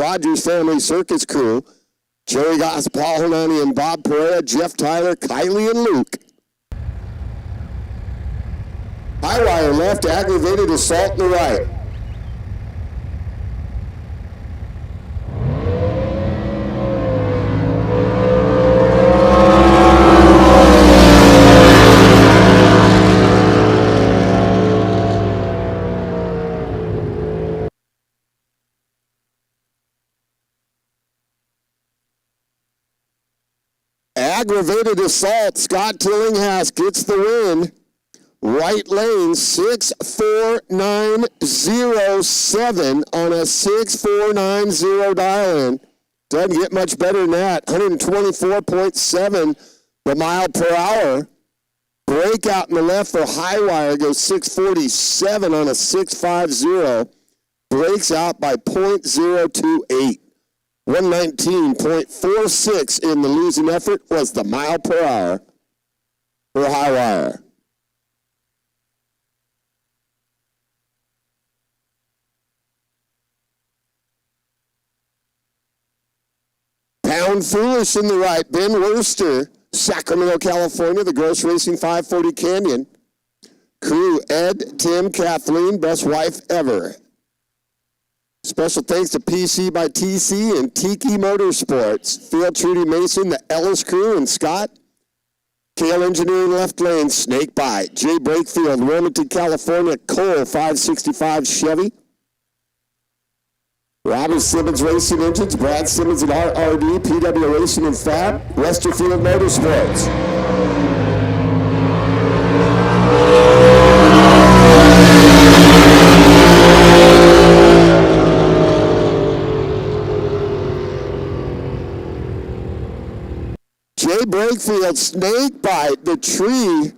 Rogers Family Circus Crew, Jerry Goss, Paul Hernani, and Bob Pereira, Jeff Tyler, Kylie, and Luke. High wire left, aggravated assault in the right. Aggravated assault, Scott Tillinghast gets the win. Right lane, 64907 on a 6490 dial-in. Doesn't get much better than that. 124.7 the mile per hour. Breakout in the left for high wire goes 647 on a 650. Breaks out by 0.028. 119.46 in the losing effort was the mile per hour for high wire. Pound Foolish in the right. Ben Worster, Sacramento, California, the Gross Racing 540 Canyon. Crew, Ed, Tim, Kathleen, best wife ever. Special thanks to PC by TC and Tiki Motorsports. Field Trudy Mason, the Ellis Crew, and Scott. Kale Engineering left lane, Snake Bite. Jay Brakefield, Wilmington, California, Cole 565 Chevy. Robert Simmons Racing Engines, Brad Simmons at RRD, PW Racing and Fab, Westerfield Motorsports. Jay Brakefield, Snake Bite, the tree,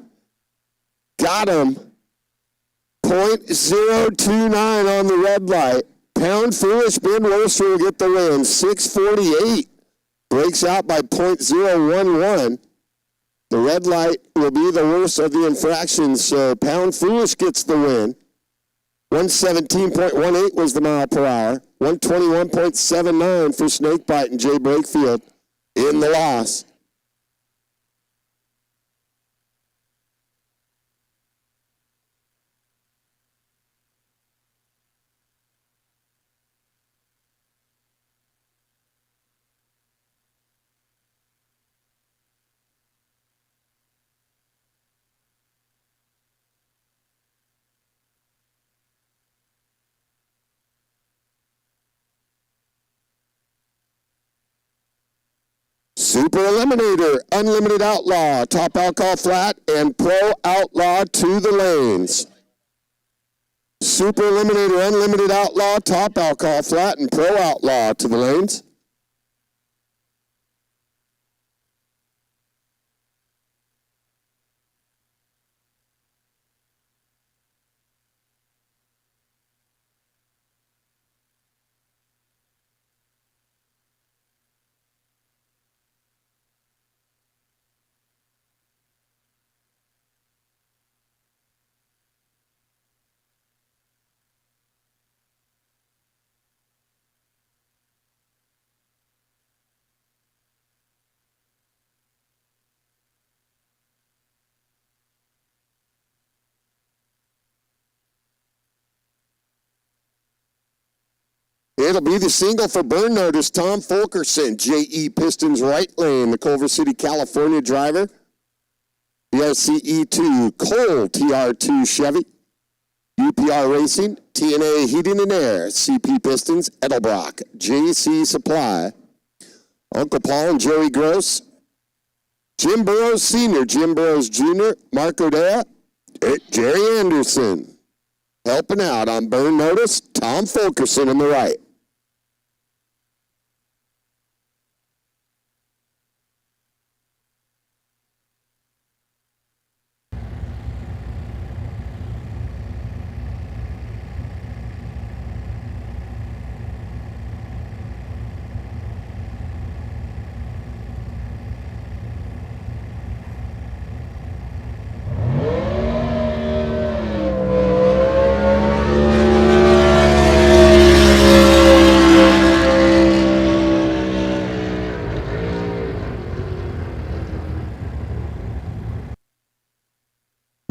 got him. 0.029 on the red light. Pound Foolish, Ben Worcester will get the win. 648. Breaks out by 0.011. The red light will be the worst of the infractions, so Pound Foolish gets the win. 117.18 was the mile per hour. 121.79 for Snakebite and Jay Brakefield in the loss. Super Eliminator, Unlimited Outlaw, Top Alcohol Flat, and Pro Outlaw to the lanes. Super Eliminator, Unlimited Outlaw, Top Alcohol Flat, and Pro Outlaw to the lanes. It'll be the single for burn notice. Tom Fulkerson, JE Pistons right lane, the Culver City, California driver. BRCE2, Cole TR2 Chevy. UPR Racing, TNA Heating and Air, CP Pistons, Edelbrock, JC Supply. Uncle Paul and Jerry Gross. Jim Burrows Sr., Jim Burrows Jr., Mark Odea, Jerry Anderson. Helping out on burn notice, Tom Fulkerson on the right.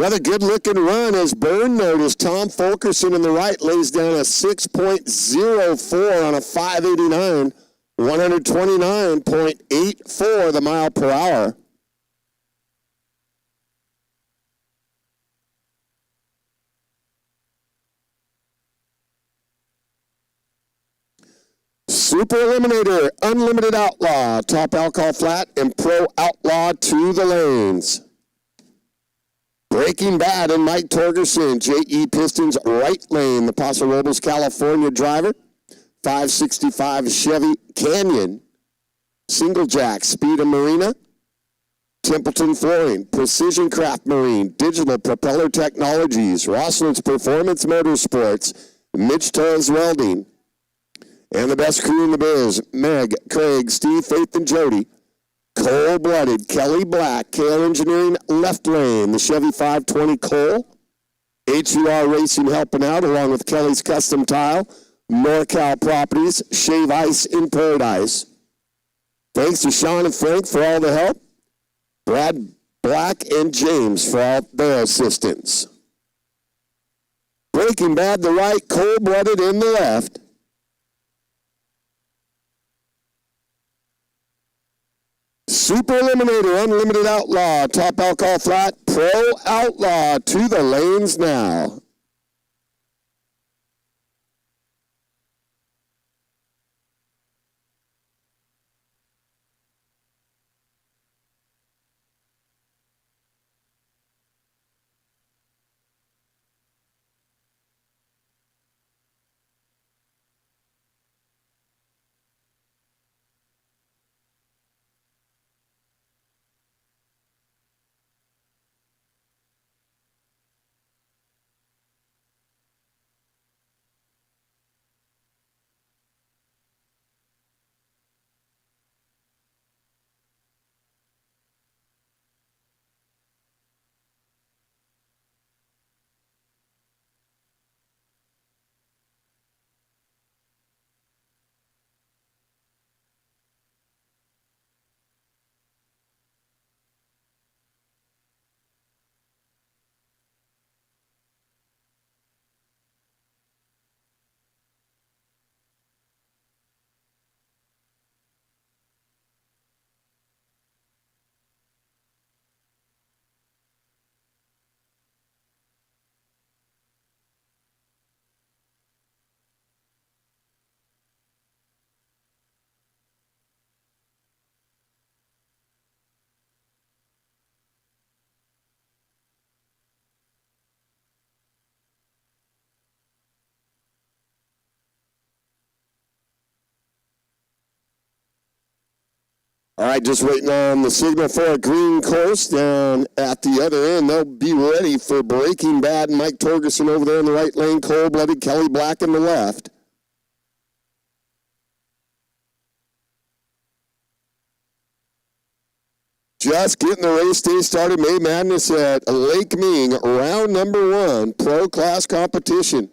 Another good-looking run as burn notice. Tom Fulkerson in the right lays down a 6.04 on a 589, 129.84 the mile per hour. Super Eliminator, Unlimited Outlaw, Top Alcohol Flat, and Pro Outlaw to the lanes. Breaking Bad and Mike Torgerson, JE Pistons right lane, the Paso Robles, California driver. 565 Chevy Canyon. Single Jack, Speed and Marina. Templeton Flooring, Precision Craft Marine, Digital Propeller Technologies, Rossland's Performance Motorsports, Mitch Toes Welding. And the best crew in the biz, Meg, Craig, Steve, Faith, and Jody. Cold-blooded, Kelly Black, Kale Engineering, left lane, the Chevy 520 Cole. HUR Racing helping out, along with Kelly's Custom Tile, NorCal Properties, Shave Ice in Paradise. Thanks to Sean and Frank for all the help. Brad Black and James for all their assistance. Breaking Bad the right, Cold-blooded in the left. Super Eliminator, Unlimited Outlaw, Top Alcohol Flat, Pro Outlaw to the lanes now. All right, just waiting on the signal for a green course down at the other end. They'll be ready for Breaking Bad. Mike Torgerson over there in the right lane, Cold-blooded, Kelly Black in the left. Just getting the race day started. May Madness at Lake Ming, round number 1, pro class competition.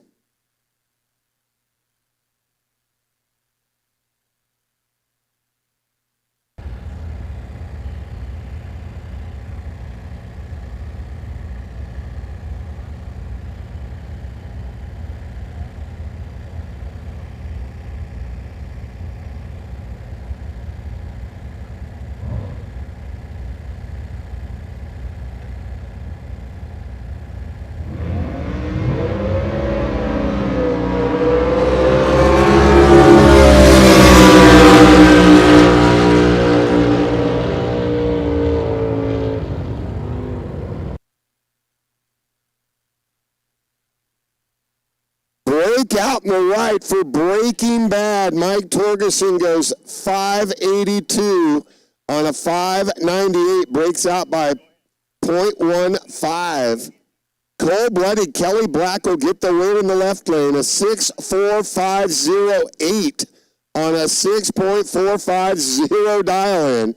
Out in the right for Breaking Bad. Mike Torgerson goes 582 on a 598. Breaks out by 0.15. Cold-blooded Kelly Black will get the win in the left lane. A 6.4508 on a 6.450 dial-in.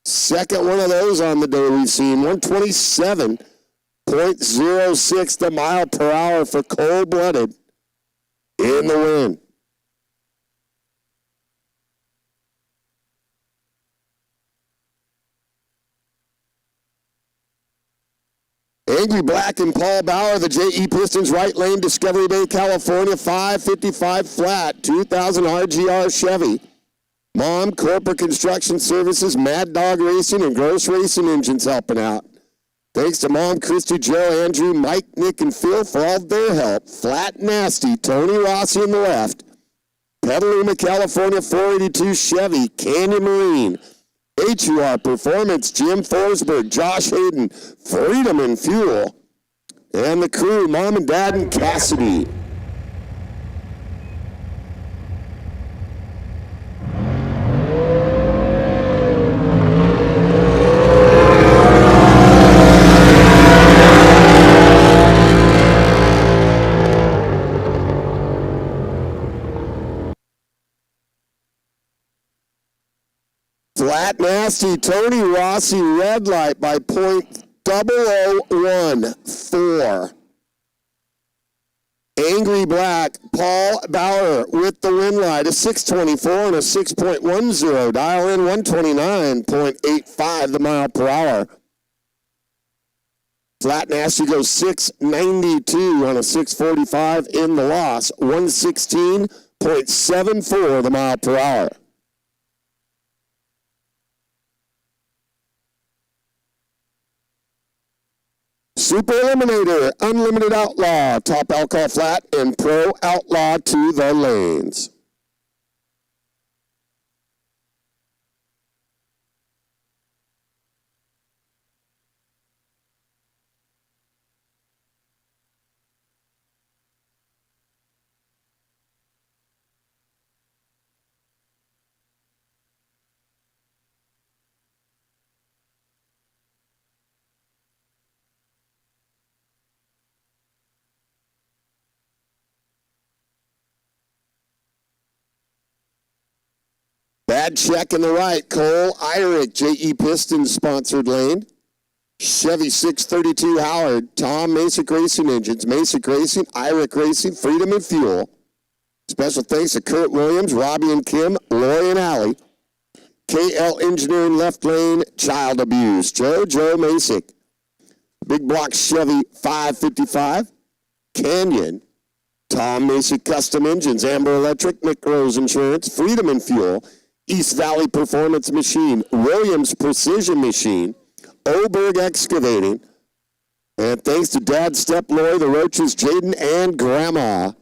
Second one of those on the day we've seen. 127.06 the mile per hour for Cold-blooded. In the win. Angry Black and Paul Bauer, the JE Pistons, right lane, Discovery Bay, California, 555 flat, 2000 RGR Chevy. Mom, Corporate Construction Services, Mad Dog Racing, and Gross Racing Engines helping out. Thanks to Mom, Christy, Joe, Andrew, Mike, Nick, and Phil for all their help. Flat Nasty, Tony Rossi on the left. Petaluma, California, 482 Chevy, Canyon Marine. HUR Performance, Jim Forsberg, Josh Hayden, Freedom and Fuel. And the crew, Mom and Dad and Cassidy. Flat Nasty, Tony Rossi, red light by .0014. Angry Black, Paul Bauer with the win light, a 624 and a 6.10. Dial in 129.85 the mile per hour. Flat Nasty goes 692 on a 645 in the loss, 116.74 the mile per hour. Super Eliminator, Unlimited Outlaw, Top Alcohol Flat, and Pro Outlaw to the lanes. Bad check in the right. Cole Irick, JE Pistons sponsored lane. Chevy 632 Howard, Tom Masick Racing Engines, Masick Racing, Irick Racing, Freedom and Fuel. Special thanks to Kurt Williams, Robbie and Kim, Lori and Allie. KL Engineering left lane, Child Abuse, Joe Masick. Big Block Chevy 555, Canyon, Tom Masick Custom Engines, Amber Electric, Nick Rose Insurance, Freedom and Fuel, East Valley Performance Machine, Williams Precision Machine, Oberg Excavating, and thanks to Dad, Step, Lori, the Roaches, Jaden, and Grandma.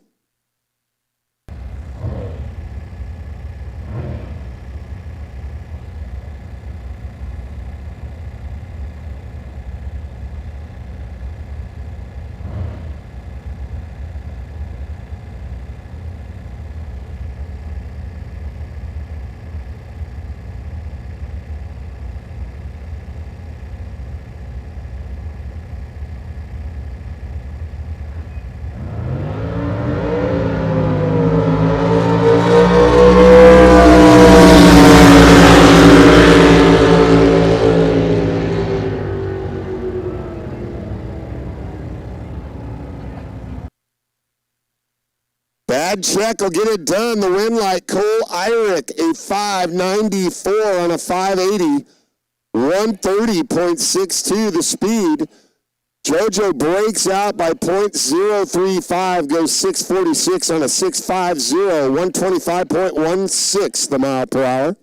Bad check will get it done. The win light, Cole Irick, a 594 on a 580. 130.62 the speed. JoJo breaks out by .035, goes 646 on a 650, 125.16 the mile per hour.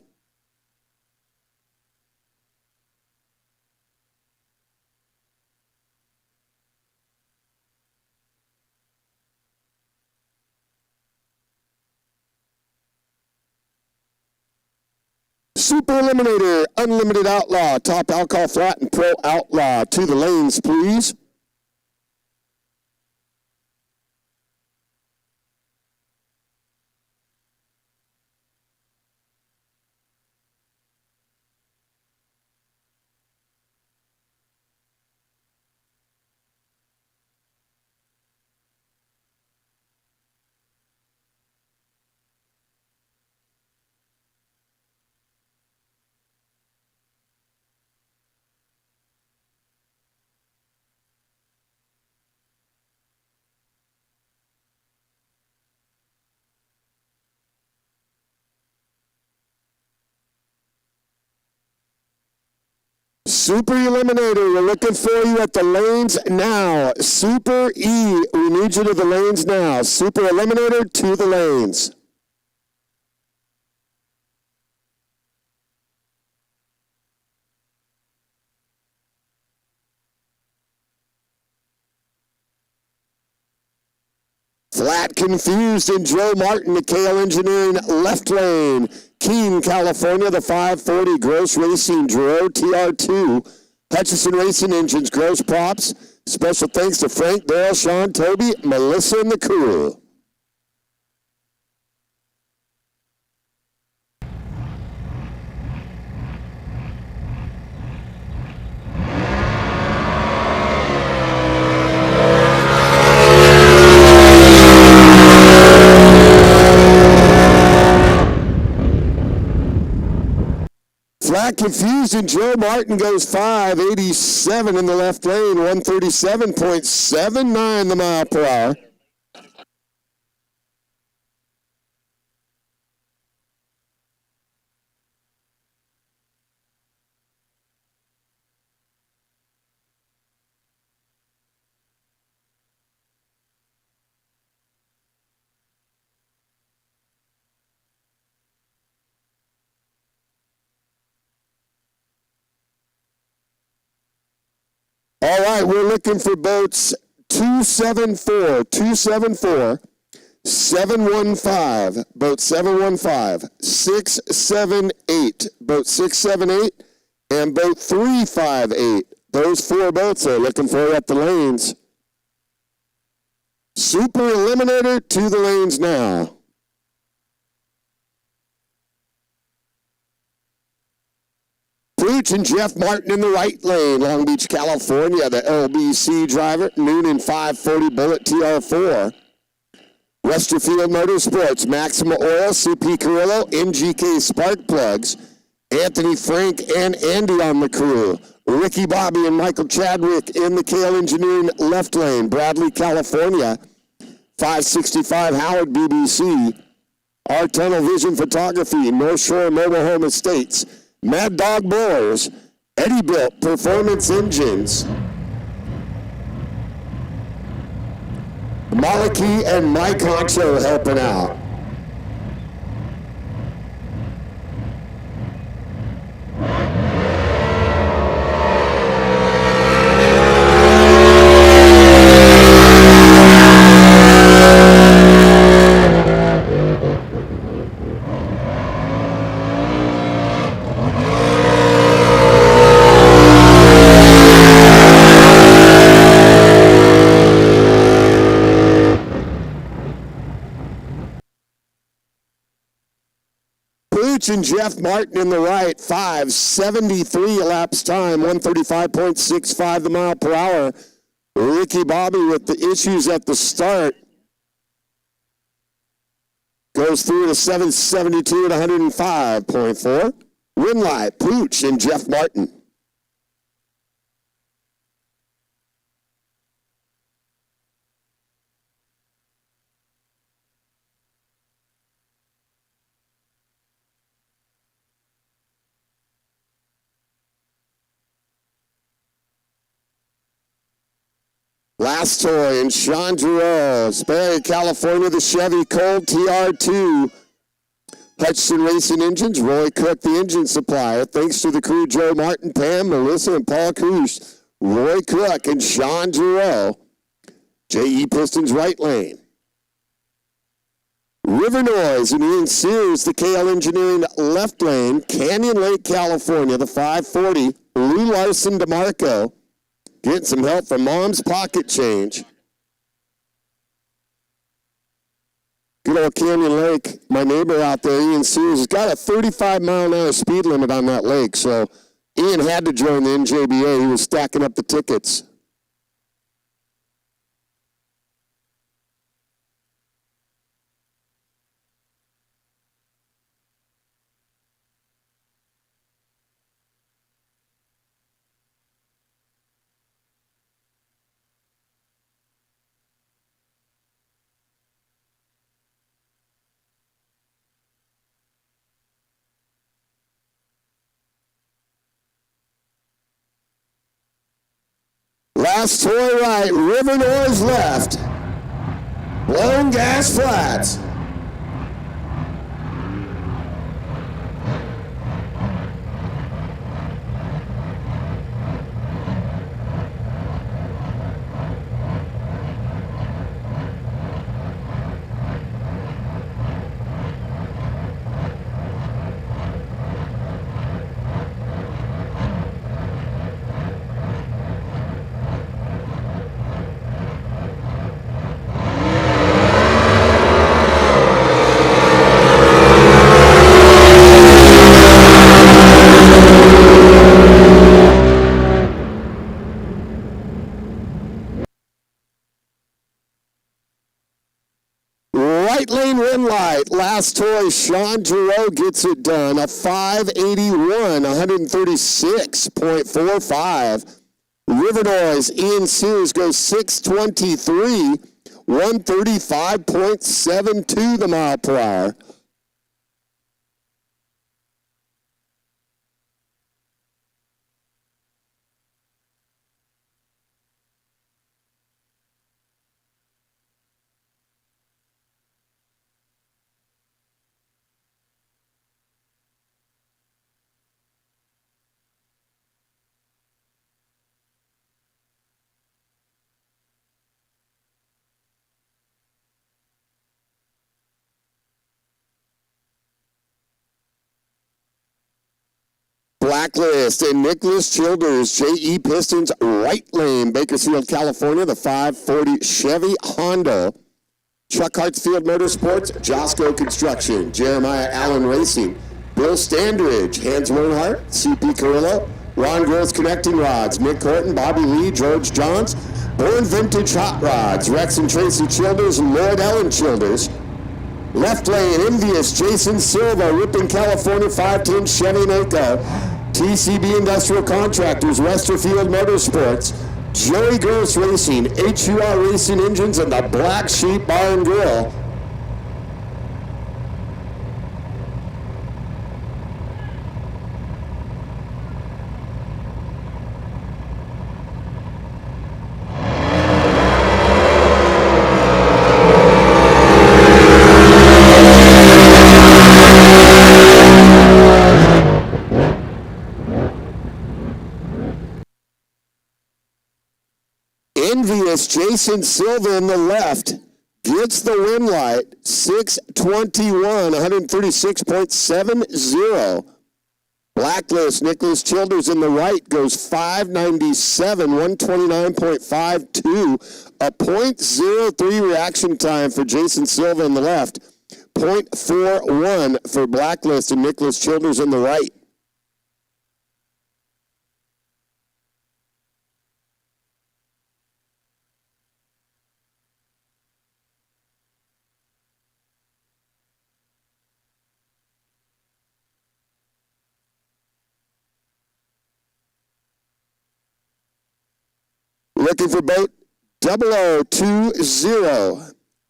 Super Eliminator, Unlimited Outlaw, Top Alcohol Flat, and Pro Outlaw. To the lanes, please. Super Eliminator, we're looking for you at the lanes now. Super E, we need you to the lanes now. Super Eliminator to the lanes. Flat Confused and Joe Martin, the KL Engineering left lane. Keene, California, the 540 Gross Racing Dro TR2. Hutchison Racing Engines, Gross Props. Special thanks to Frank, Dale, Sean, Toby, Melissa, and the crew. Flat Confused and Joe Martin goes 587 in the left lane, 137.79 the mile per hour. All right, we're looking for boats 274, 715, boat 715, 678, boat 678, and boat 358. Those four boats are looking for at the lanes. Super Eliminator to the lanes now. Pooch and Jeff Martin in the right lane, Long Beach, California, the LBC driver, Noonan 540 Bullet TR4. Westerfield Motorsports, Maxima Oil, CP Carrillo, NGK Spark Plugs, Anthony, Frank, and Andy on the crew. Ricky Bobby and Michael Chadwick in the KL Engineering left lane, Bradley, California, 565 Howard BBC. Our Tunnel Vision Photography, North Shore Mobile Home Estates, Mad Dog Blowers, Eddie Built Performance Engines, Maliki and Mike Honcho helping out. And Jeff Martin in the right, 573 elapsed time, 135.65 the mile per hour. Ricky Bobby with the issues at the start goes through to 772 at 105.4. Winlight, Pooch, and Jeff Martin. Last toy in Sean Giroux, Sperry, California, the Chevy Colt TR2. Hutchison Racing Engines, Roy Cook, the engine supplier. Thanks to the crew, Joe Martin, Pam, Melissa, and Paul Cruz. Roy Cook and Sean Giroux. JE Pistons right lane. River Noise and Ian Sears, the KL Engineering left lane. Canyon Lake, California, the 540. Lou Larson DeMarco. Getting some help from Mom's Pocket Change. Good old Canyon Lake. My neighbor out there, Ian Sears, has got a 35-mile-an-hour speed limit on that lake. So Ian had to join the NJBA. He was stacking up the tickets. Last toy right, River Noise left. Blown gas flats. Right lane win light. Last toy, Sean Giroux gets it done. A 581, 136.45. River Noise, Ian Sears goes 623, 135.72 the mile per hour. Blacklist and Nicholas Childers, JE Pistons, right lane, Bakersfield, California, the 540 Chevy Honda. Chuck Hartsfield Motorsports, Josco Construction, Jeremiah Allen Racing, Bill Standridge, Hans Wernhardt, CP Carrillo, Ron Gross Connecting Rods, Nick Horton, Bobby Lee, George Johns, Born Vintage Hot Rods, Rex and Tracy Childers, and Lord Ellen Childers. Left lane, Envious, Jason Silva, Ripon, California, 510 Chevy Naco. TCB Industrial Contractors, Westerfield Motorsports, Joey Gross Racing, HUR Racing Engines, and the Black Sheep Bar and Grill. Envious, Jason Silva in the left, gets the win light, 621, 136.70. Blacklist, Nicholas Childers in the right, goes 597, 129.52. A .03 reaction time for Jason Silva in the left, .41 for Blacklist and Nicholas Childers in the right. Looking for boat 0020.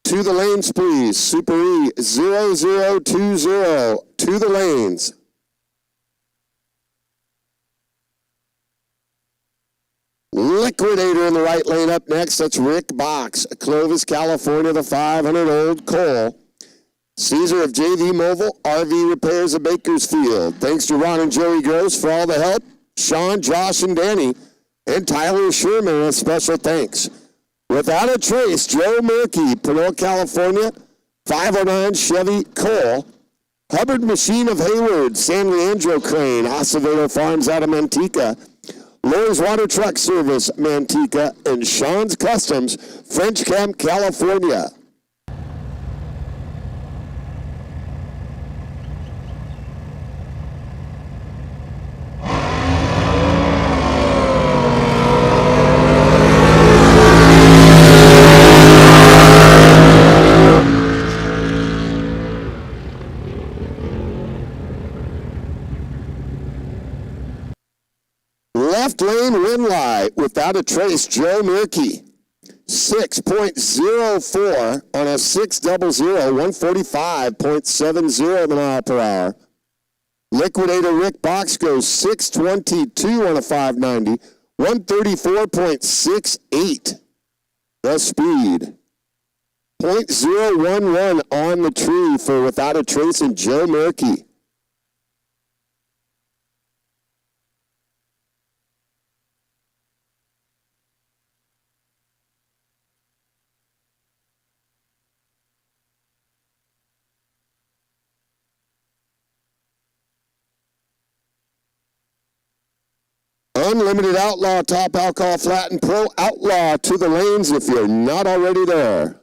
To the lanes, please. Super E 0020. To the lanes. Liquidator in the right lane up next. That's Rick Box. Clovis, California, the 500 Old Coal. Caesar of JV Mobile, RV Repairs of Bakersfield. Thanks to Ron and Joey Gross for all the help. Sean, Josh, and Danny. And Tyler Sherman, a special thanks. Without a trace, Joe Murkey, Pinole, California, 509 Chevy Cole. Hubbard Machine of Hayward, San Leandro Crane, Acevedo Farms out of Manteca. Lowe's Water Truck Service, Manteca. And Sean's Customs, French Camp, California. Left lane win light without a trace, Joe Murkey. 6.04 on a 600, 145.70 mile per hour. Liquidator Rick Box goes 622 on a 590, 134.68. The speed. 0.011 on the tree for Without a Trace and Joe Murkey. Unlimited Outlaw, Top Alcohol, Flat and Pro Outlaw to the lanes if you're not already there.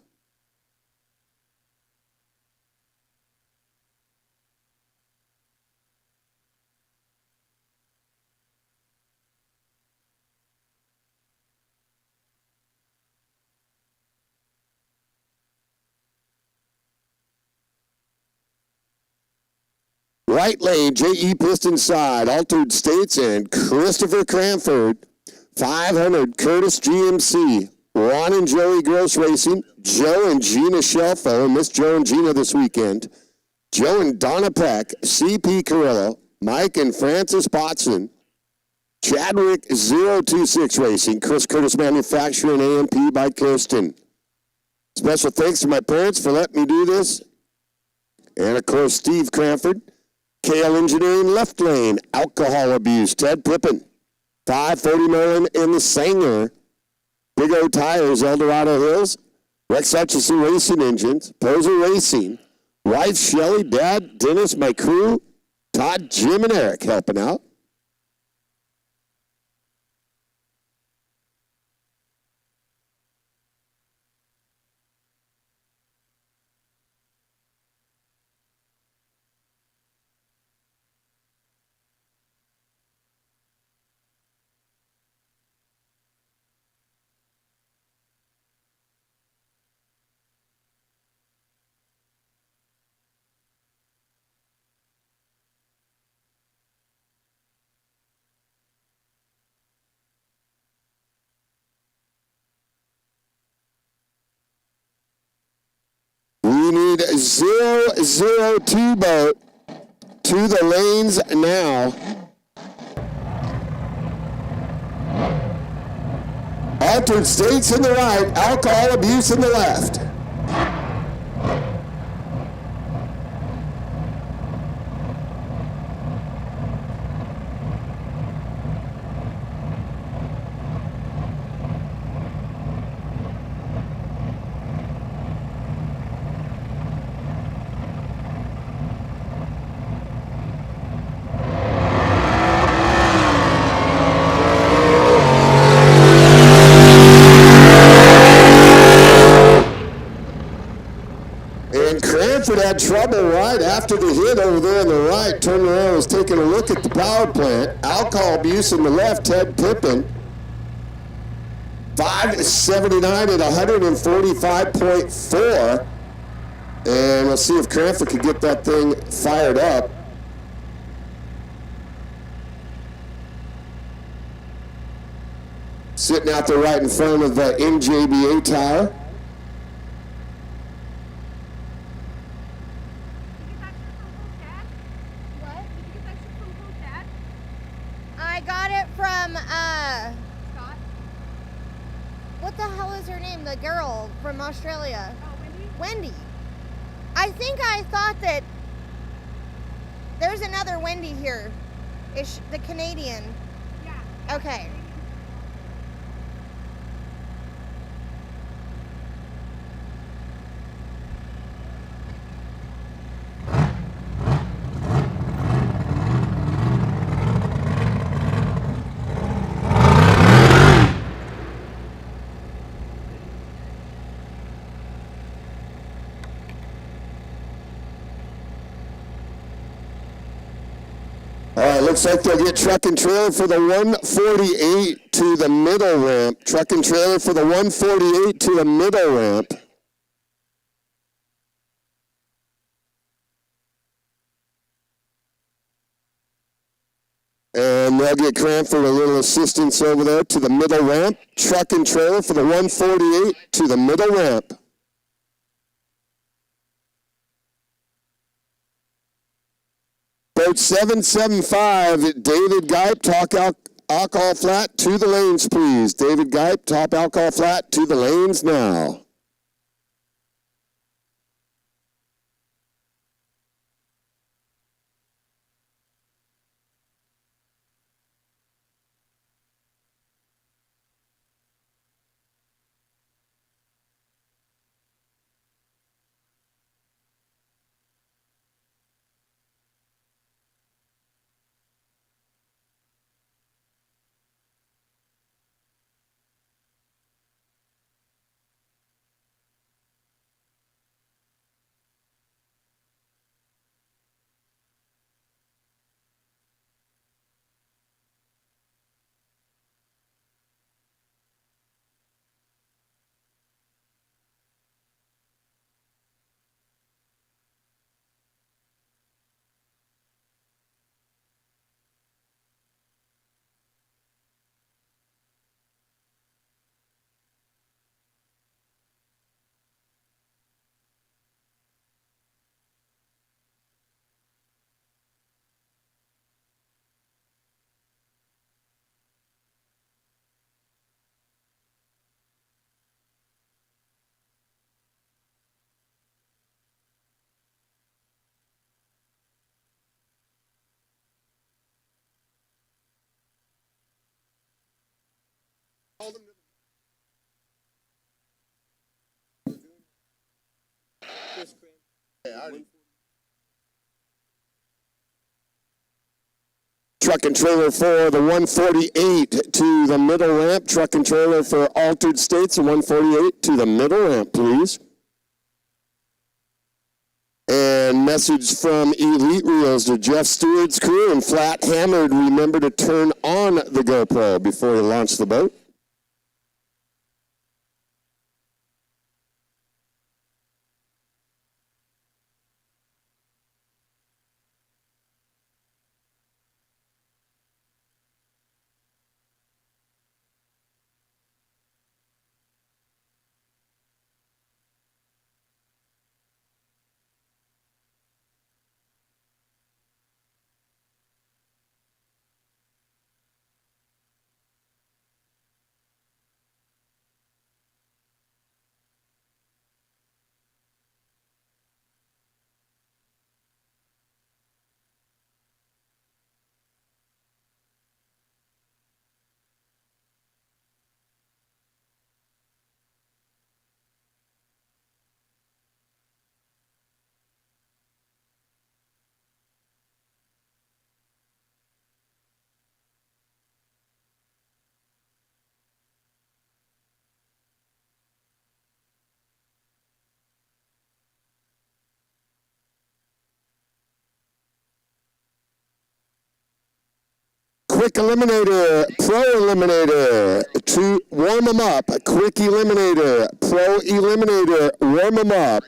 Right lane, J.E. Piston side, Altered States and Christopher Cranford. 500, Curtis GMC. Ron and Joey Gross Racing. Joe and Gina Shelfo, and Miss Joe and Gina this weekend. Joe and Donna Peck, C.P. Carrillo. Mike and Francis Potson. Chadwick 026 Racing. Chris Curtis Manufacturing, AMP by Kirsten. Special thanks to my parents for letting me do this. And, of course, Steve Cranford. Kale Engineering left lane, alcohol abuse, Ted Pippin. 540 Merlin in the Sanger. Big O Tires, Eldorado Hills. Rex Hutchison Racing Engines. Poser Racing. Wife Shelly, Dad, Dennis, my crew. Todd, Jim, and Eric helping out. We need 002 boat to the lanes now. Altered States in the right, alcohol abuse in the left. Cranford had trouble right after the hit over there on the right. Turned around, was taking a look at the power plant. Alcohol abuse in the left, Ted Pippin. 579 at 145.4. And we'll see if Cranford can get that thing fired up. Sitting out there right in front of the NJBA tower. I got it from, Scott? What the hell is her name? The girl from Australia. Oh, Wendy. I think I thought that there's another Wendy here. Is the Canadian? Yeah. Okay. All right, looks like they'll get truck and trailer for the 148 to the middle ramp. Truck and trailer for the 148 to the middle ramp. And they'll get Cranford a little assistance over there to the middle ramp. Truck and trailer for the 148 to the middle ramp. Boat 775, David Geip, alcohol flat to the lanes, please. David Geip, top alcohol flat to the lanes now. Truck and trailer for the 148 to the middle ramp. Truck and trailer for Altered States, the 148 to the middle ramp, please. And message from Elite Reels to Jeff Stewart's crew and Flat Hammered. Remember to turn on the GoPro before you launch the boat. Quick Eliminator, Pro Eliminator, to warm them up. Quick Eliminator, Pro Eliminator, warm them up.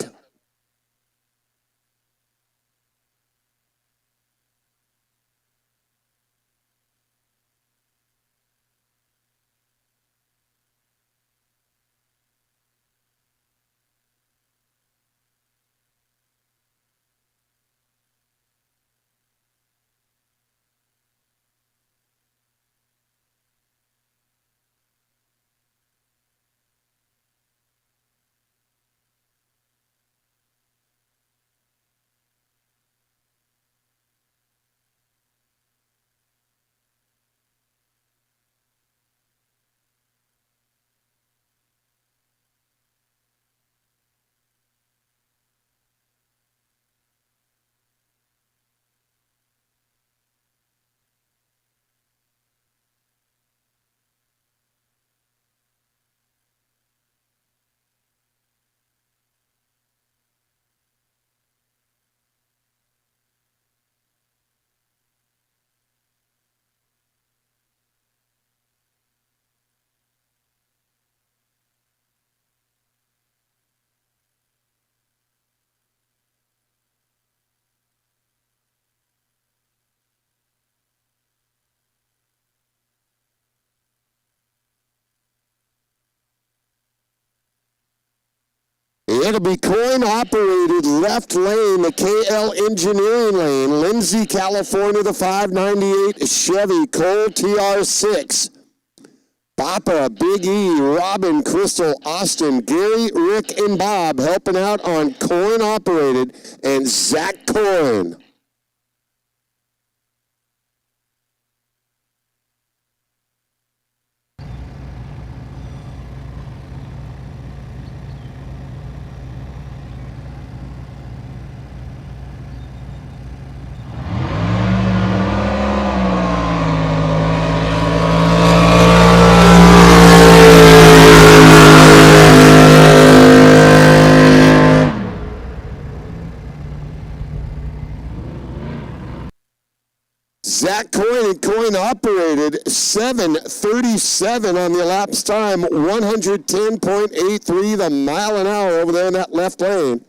It'll be coin-operated left lane, the KL Engineering lane. Lindsay, California, the 598 Chevy Cole TR6. Papa, Big E, Robin, Crystal, Austin, Gary, Rick, and Bob helping out on coin-operated, and Zach Coin. Zach Coin and Coin operated 7:37 on the elapsed time, 110.83 the mile an hour over there in that left lane.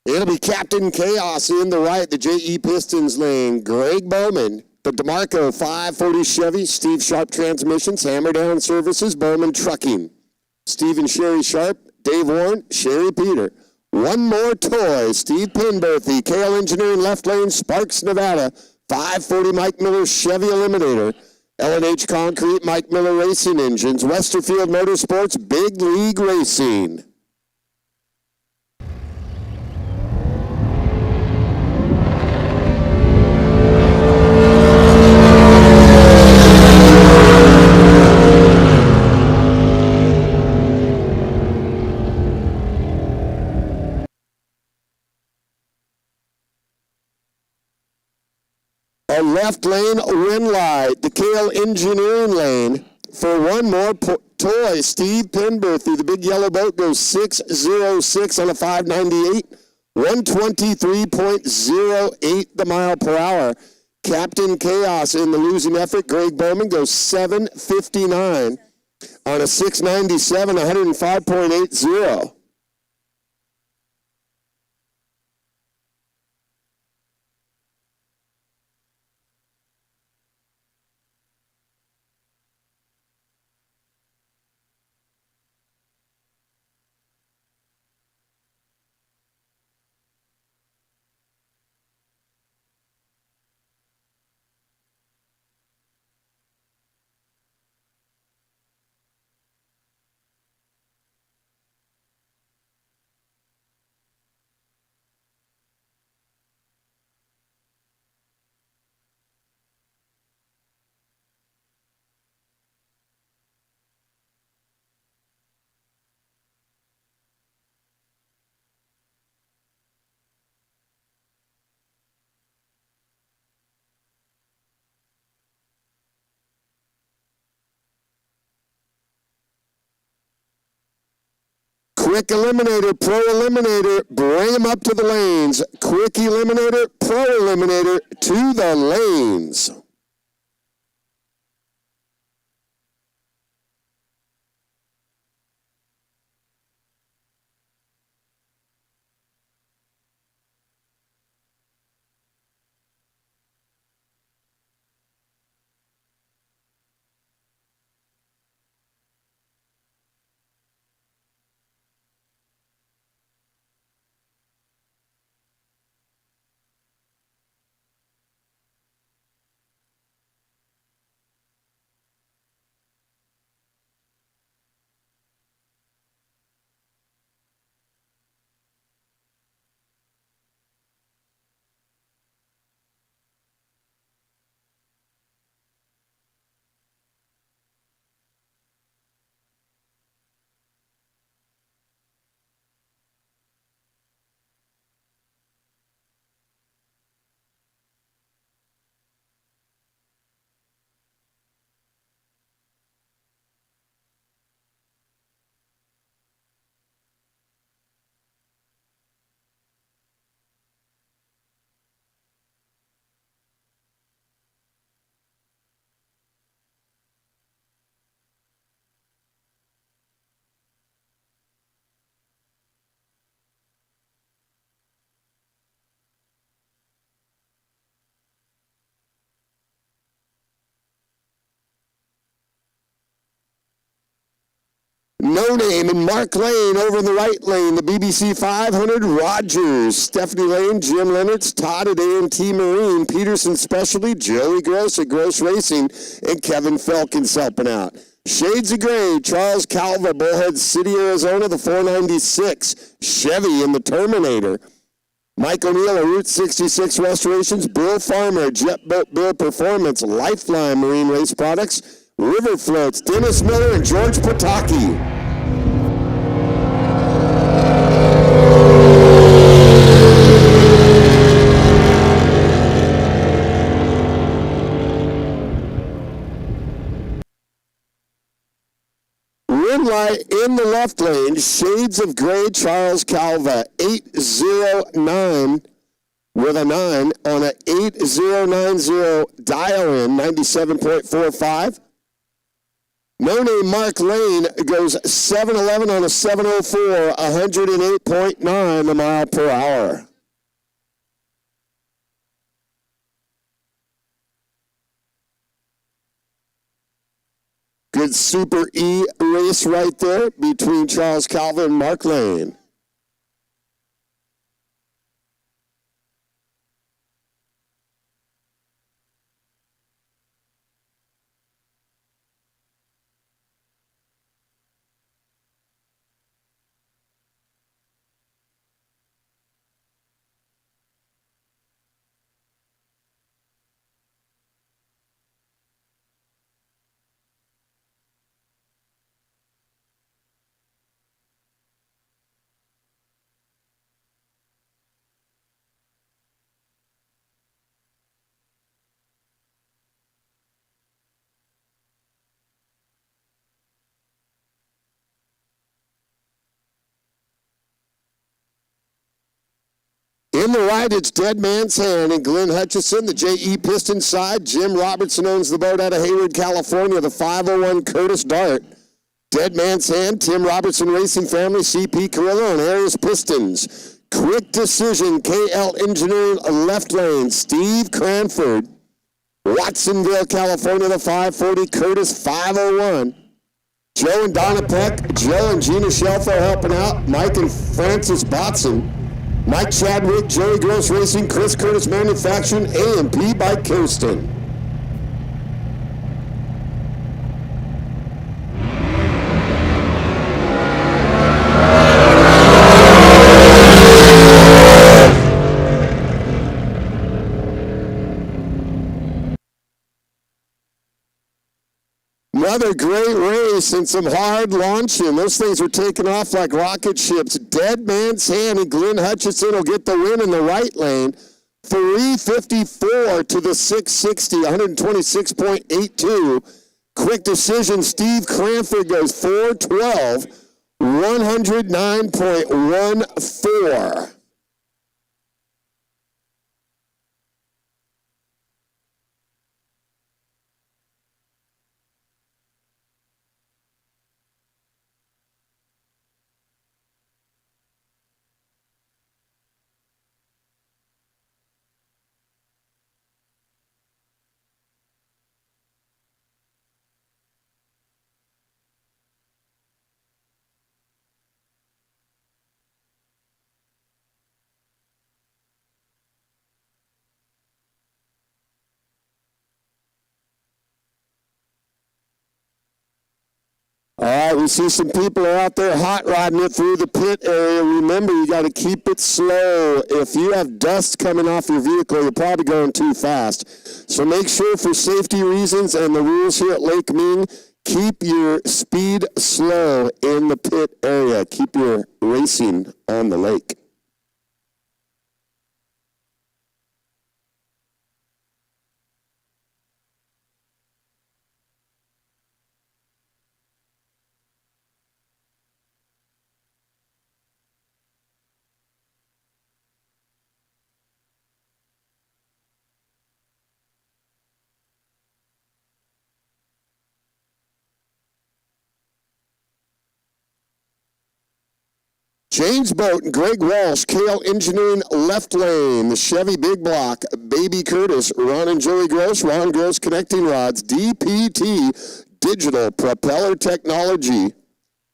It'll be Captain Chaos in the right, the JE Pistons lane. Greg Bowman, the DeMarco 540 Chevy, Steve Sharp Transmissions, Hammer Down Services, Bowman Trucking. Steve and Sherry Sharp, Dave Warren, Sherry Peter. One More Toy, Steve Penberthy, KL Engineering left lane, Sparks, Nevada, 540 Mike Miller Chevy Eliminator. L&H Concrete, Mike Miller Racing Engines, Westerfield Motorsports, Big League Racing. A left lane win light, the KL Engineering lane. For One More Toy, Steve Penberthy, the big yellow boat goes 606 on a 598, 123.08 the mile per hour. Captain Chaos in the losing effort, Greg Bowman goes 759 on a 697, 105.80. Quick Eliminator, Pro Eliminator, bring them up to the lanes. Quick Eliminator, Pro Eliminator to the lanes. No Name and Mark Lane over in the right lane. The BBC 500, Rogers, Stephanie Lane, Jim Lennox, Todd at A&T Marine, Peterson Specialty, Joey Gross at Gross Racing, and Kevin Felkins helping out. Shades of Gray, Charles Calva, Bullhead City, Arizona, the 496. Chevy in the Terminator. Mike O'Neill of Route 66 Restorations, Bill Farmer, Jet Boat Bill Performance, Lifeline Marine Race Products, River Floats, Dennis Miller and George Pataki. Red light in the left lane, Shades of Gray, Charles Calva, 809 with a 9 on a 8090 dial-in, 97.45. No Name Mark Lane goes 711 on a 704, 108.9 a mile per hour. Good Super E race right there between Charles Calva and Mark Lane. In the right, it's Dead Man's Hand and Glenn Hutchison, the JE Piston side. Jim Robertson owns the boat out of Hayward, California, the 501 Curtis Dart. Dead Man's Hand, Tim Robertson Racing Family, CP Carrillo, and Aries Pistons. Quick Decision, KL Engineering, left lane, Steve Cranford. Watsonville, California, the 540 Curtis 501. Joe and Donna Peck, Joe and Gina Shelfo helping out. Mike and Francis Botson. Mike Chadwick, Joey Gross Racing, Chris Curtis Manufacturing, A&P by Kirsten. Another great race and some hard launching. Those things were taking off like rocket ships. Dead Man's Hand and Glenn Hutchison will get the win in the right lane. 354 to the 660, 126.82. Quick Decision, Steve Cranford goes 412, 109.14. All right, we see some people are out there hot rodding it through the pit area. Remember, you got to keep it slow. If you have dust coming off your vehicle, you're probably going too fast. So make sure, for safety reasons and the rules here at Lake Ming, keep your speed slow in the pit area. Keep your racing on the lake. James Boat and Greg Walsh, Kale Engineering, left lane. The Chevy Big Block, Baby Curtis, Ron and Joey Gross, Ron Gross Connecting Rods, DPT, Digital Propeller Technology.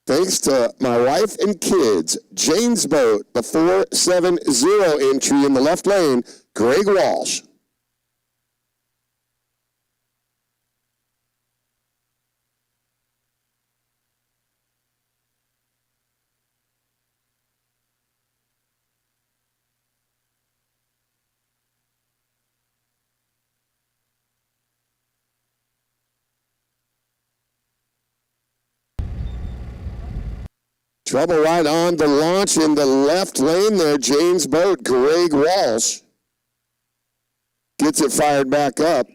Thanks to my wife and kids. James Boat, the 470 entry in the left lane, Greg Walsh. Trouble right on the launch in the left lane there. James Boat, Greg Walsh gets it fired back up.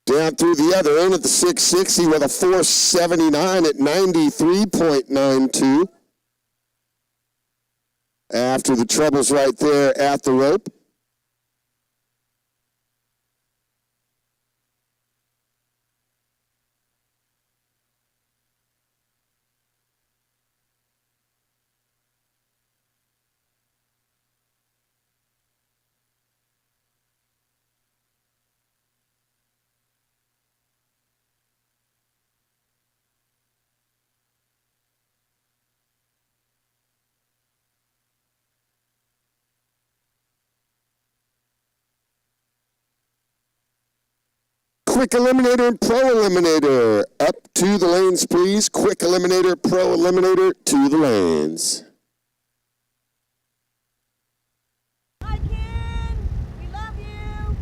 Down through the other end at the 660 with a 479 at 93.92. After the troubles right there at the rope. Quick Eliminator and Pro Eliminator. Up to the lanes, please. Quick Eliminator, Pro Eliminator, to the lanes. Hi, Ken. We love you.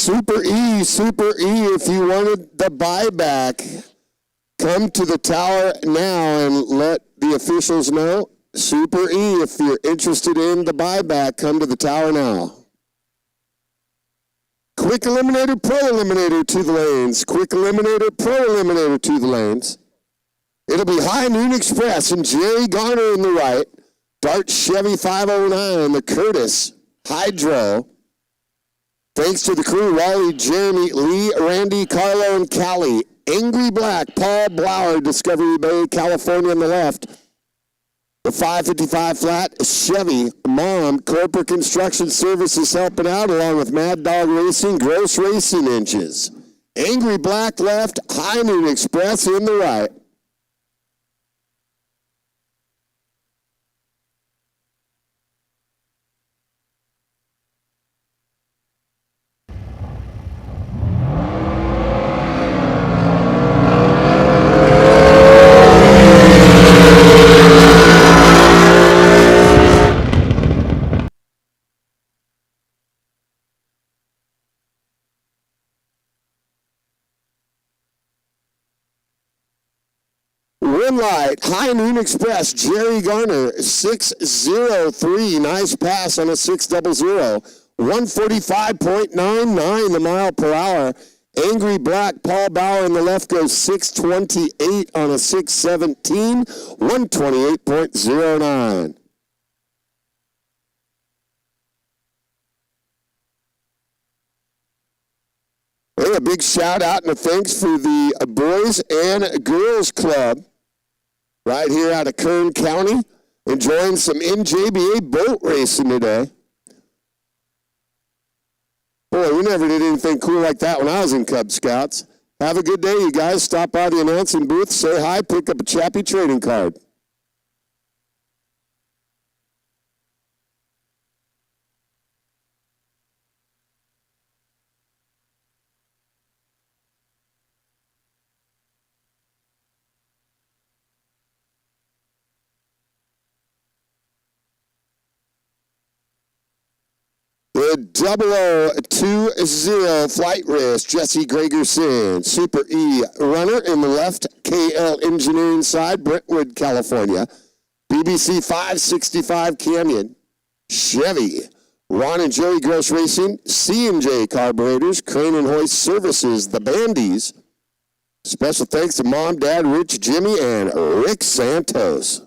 Super E, if you wanted the buyback, come to the tower now and let the officials know. Super E, if you're interested in the buyback, come to the tower now. Quick Eliminator, Pro Eliminator to the lanes. Quick Eliminator, Pro Eliminator to the lanes. It'll be High Noon Express and Jerry Garner in the right. Dart Chevy 509, the Curtis Hydro. Thanks to the crew, Wally, Jeremy, Lee, Randy, Carlo, and Callie. Angry Black, Paul Blauer, Discovery Bay, California on the left. The 555 flat, Chevy, Mom, Corporate Construction Services helping out, along with Mad Dog Racing, Gross Racing Inches. Angry Black left, High Noon Express in the right. One light, High Noon Express, Jerry Garner, 603. Nice pass on a 600. 145.99 the mile per hour. Angry Black, Paul Bauer in the left goes 628 on a 617. 128.09. Hey, a big shout out and a thanks for the Boys and Girls Club right here out of Kern County, enjoying some NJBA boat racing today. Boy, we never did anything cool like that when I was in Cub Scouts. Have a good day, you guys. Stop by the announcing booth, say hi, pick up a Chappie trading card. The 0020 flight risk, Jesse Gregerson. Super E runner in the left, KL Engineering side, Brentwood, California. BBC 565 Canyon, Chevy. Ron and Jerry Gross Racing, C&J Carburetors, Crane and Hoist Services, the Bandies. Special thanks to Mom, Dad, Rich, Jimmy, and Rick Santos.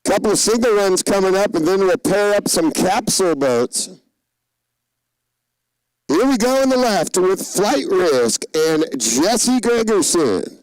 Couple of single runs coming up, and then we'll pair up some capsule boats. Here we go on the left with Flight Risk and Jesse Gregerson.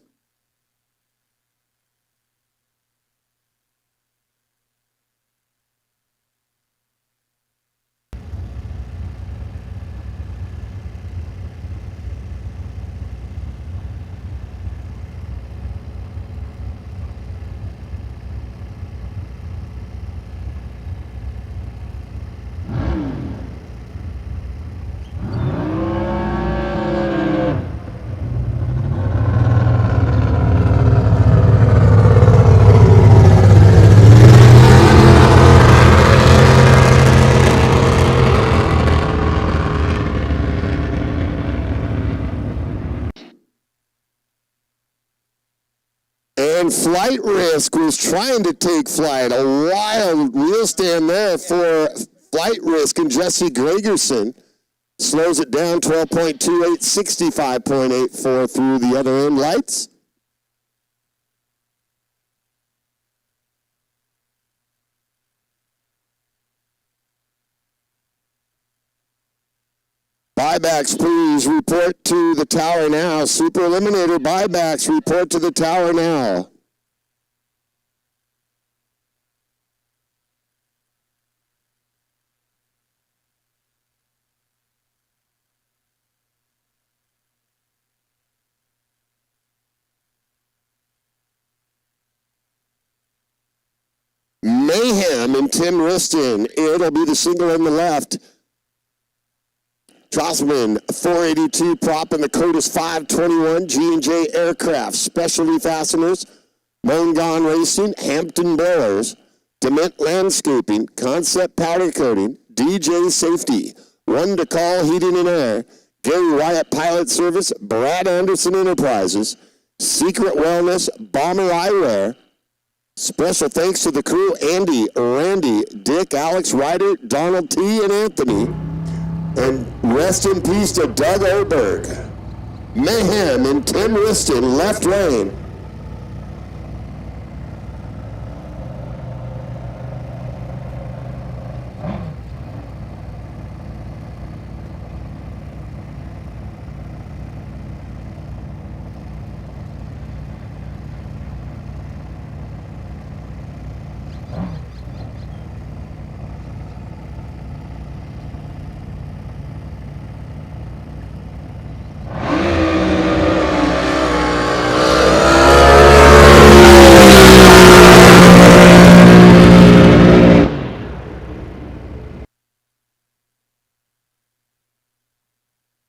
And Flight Risk was trying to take flight. A wild wheel stand there for Flight Risk and Jesse Gregerson. Slows it down 12.28, 65.84 through the other end lights. Buybacks, please report to the tower now. Super Eliminator buybacks, report to the tower now. Mayhem and Tim Riston. It'll be the single on the left. Trosman, 482 prop, and the code is 521. G&J Aircraft, Specialty Fasteners, Mongon Racing, Hampton Blowers, Dement Landscaping, Concept Powder Coating, DJ Safety, One to Call Heating and Air, Gary Wyatt Pilot Service, Brad Anderson Enterprises, Secret Wellness, Bomber Eyewear. Special thanks to the crew, Andy, Randy, Dick, Alex, Ryder, Donald T, and Anthony. And rest in peace to Doug Oberg. Mayhem and Tim Riston, left lane.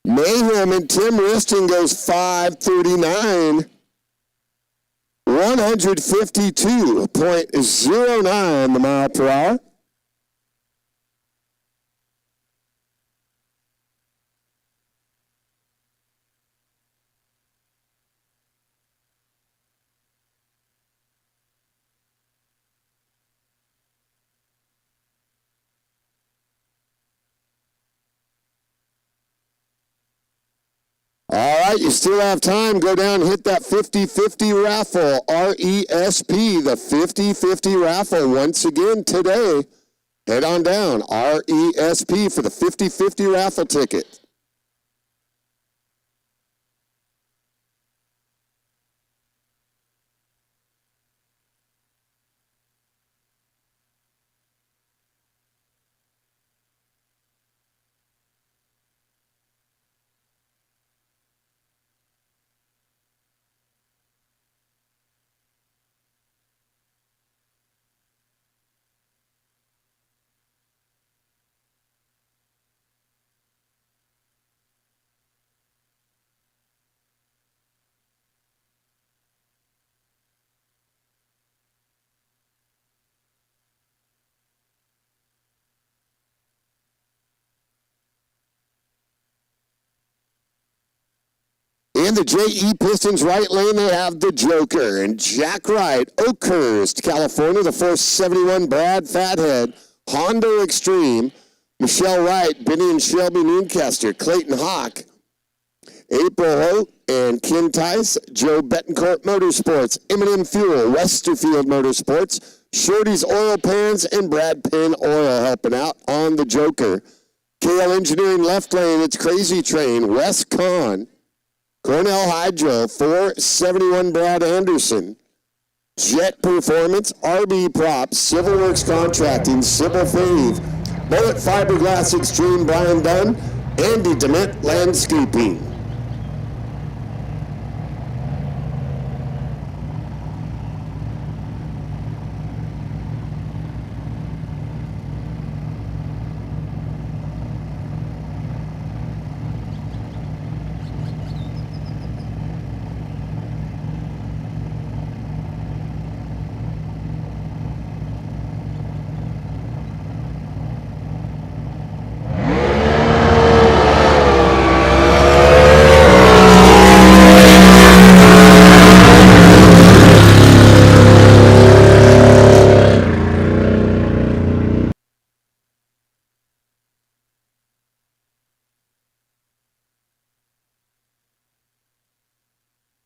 Mayhem and Tim Riston goes 539. 152.09 the mile per hour. All right, you still have time. Go down and hit that 50-50 raffle, RESP, the 50-50 raffle once again today. Head on down, RESP for the 50-50 raffle ticket. In the JE Pistons right lane, they have the Joker and Jack Wright, Oakhurst, California, the 471 Brad Fathead, Hondo Extreme, Michelle Wright, Benny and Shelby Nooncaster, Clayton Hawk, April Holt, and Ken Tice, Joe Betancourt Motorsports, M&M Fuel, Westerfield Motorsports, Shorty's Oil Pans, and Brad Penn Oil helping out on the Joker. KL Engineering left lane, it's Crazy Train, Wes Kahn, Cornell Hydro, 471 Brad Anderson, Jet Performance, RB Props, Civil Works Contracting, Sybil Fave, Bullet Fiberglass Extreme, Brian Dunn, Andy Dement Landscaping.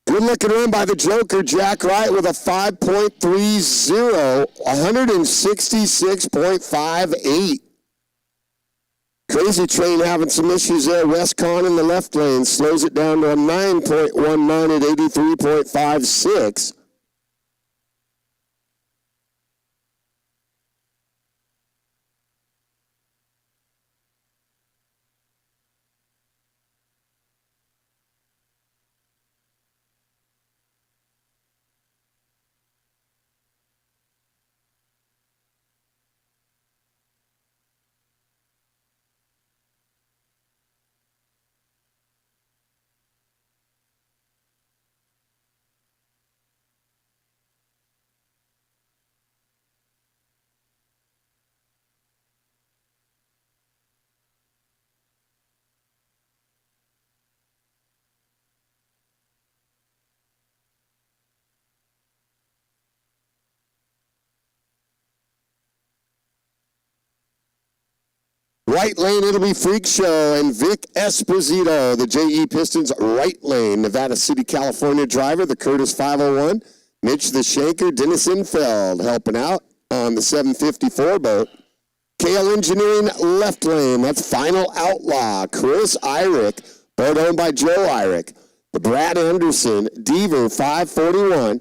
Good looking run by the Joker, Jack Wright, with a 5.30, 166.58. Crazy Train having some issues there. Wes Kahn in the left lane slows it down to a 9.19 at 83.56. Right lane, it'll be Freak Show and Vic Esposito, the JE Pistons right lane. Nevada City, California driver, the Curtis 501. Mitch the Shanker, Dennison Feld helping out on the 754 boat. Kale Engineering left lane, that's Final Outlaw. Chris Eyrick, boat owned by Joe Eyrick. The Brad Anderson, Deaver 541.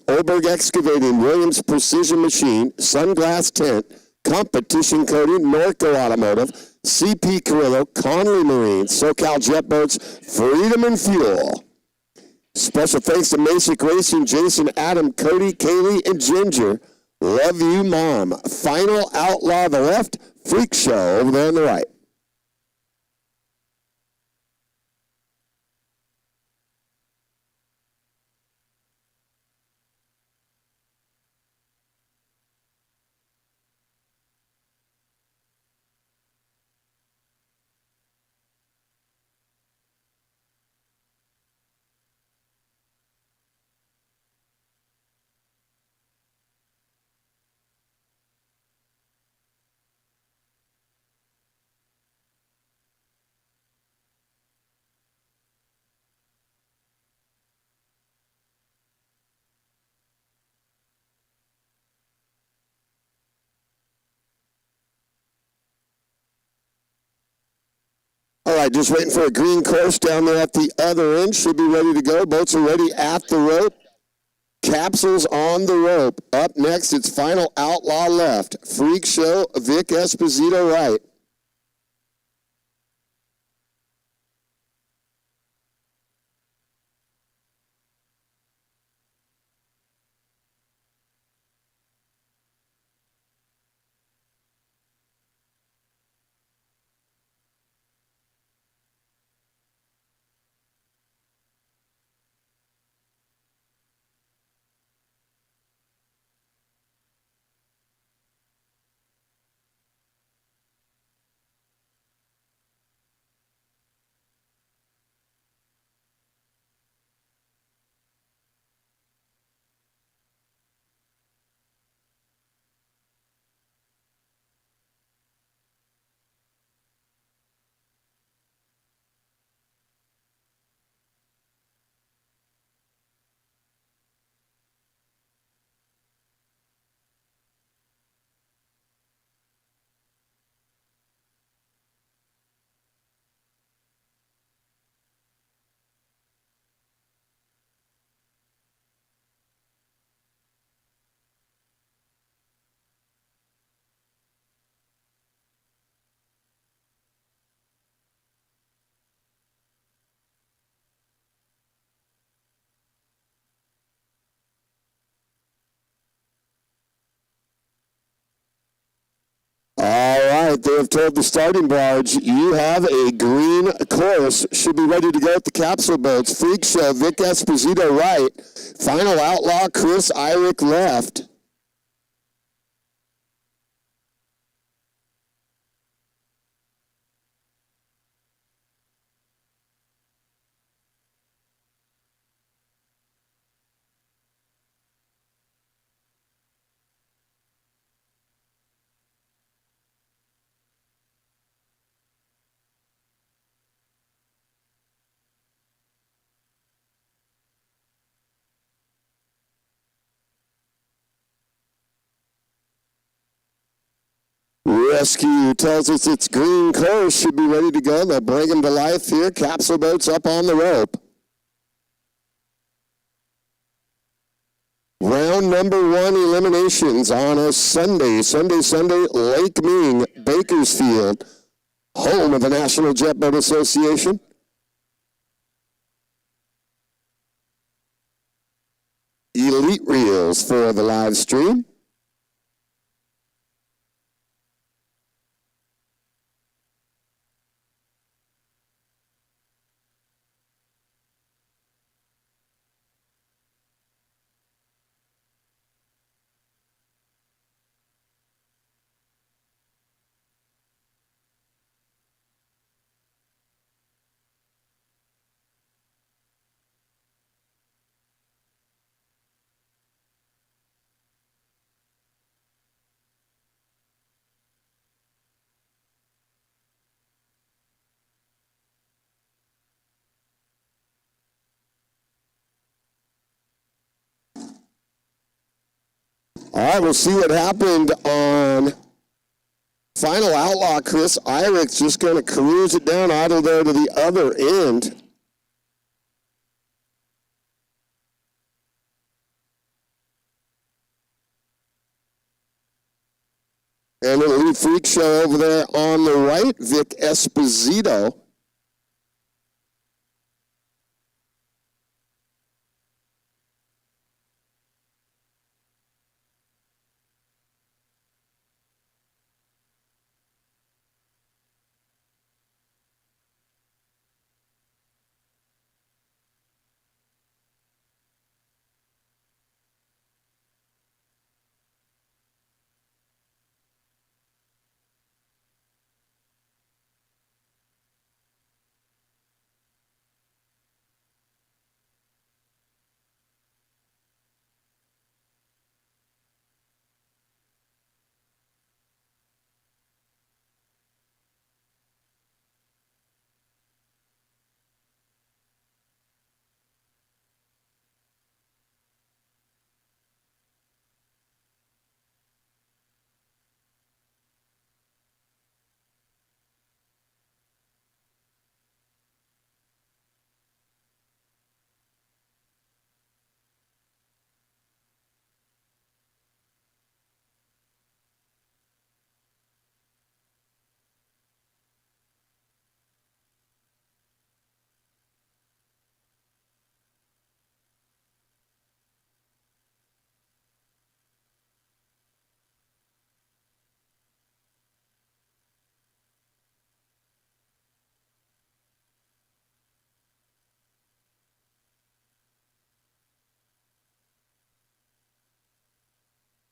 Oberg Excavating, Williams Precision Machine, Sunglass Tent, Competition Coating, Norco Automotive, CP Carrillo, Conley Marine, SoCal Jet Boats, Freedom and Fuel. Special thanks to Masick Racing, Jason, Adam, Cody, Kaylee, and Ginger. Love you, Mom. Final Outlaw the left, Freak Show over there on the right. All right, just waiting for a green course down there at the other end. Should be ready to go. Boats are ready at the rope. Capsules on the rope. Up next, it's Final Outlaw left. Freak Show, Vic Esposito right. All right, they have told the starting barge, you have a green course. Should be ready to go at the capsule boats. Freak Show, Vic Esposito right. Final Outlaw, Chris Eyrick left. Rescue tells us it's green course. Should be ready to go. They'll bring them to life here. Capsule boats up on the rope. Round number one eliminations on a Sunday, Lake Ming, Bakersfield, home of the National Jet Boat Association. Elite reels for the live stream. All right, we'll see what happened on final outlaw. Chris Irick's just going to cruise it down, idle there to the other end. And an Elite Freak Show over there on the right, Vic Esposito.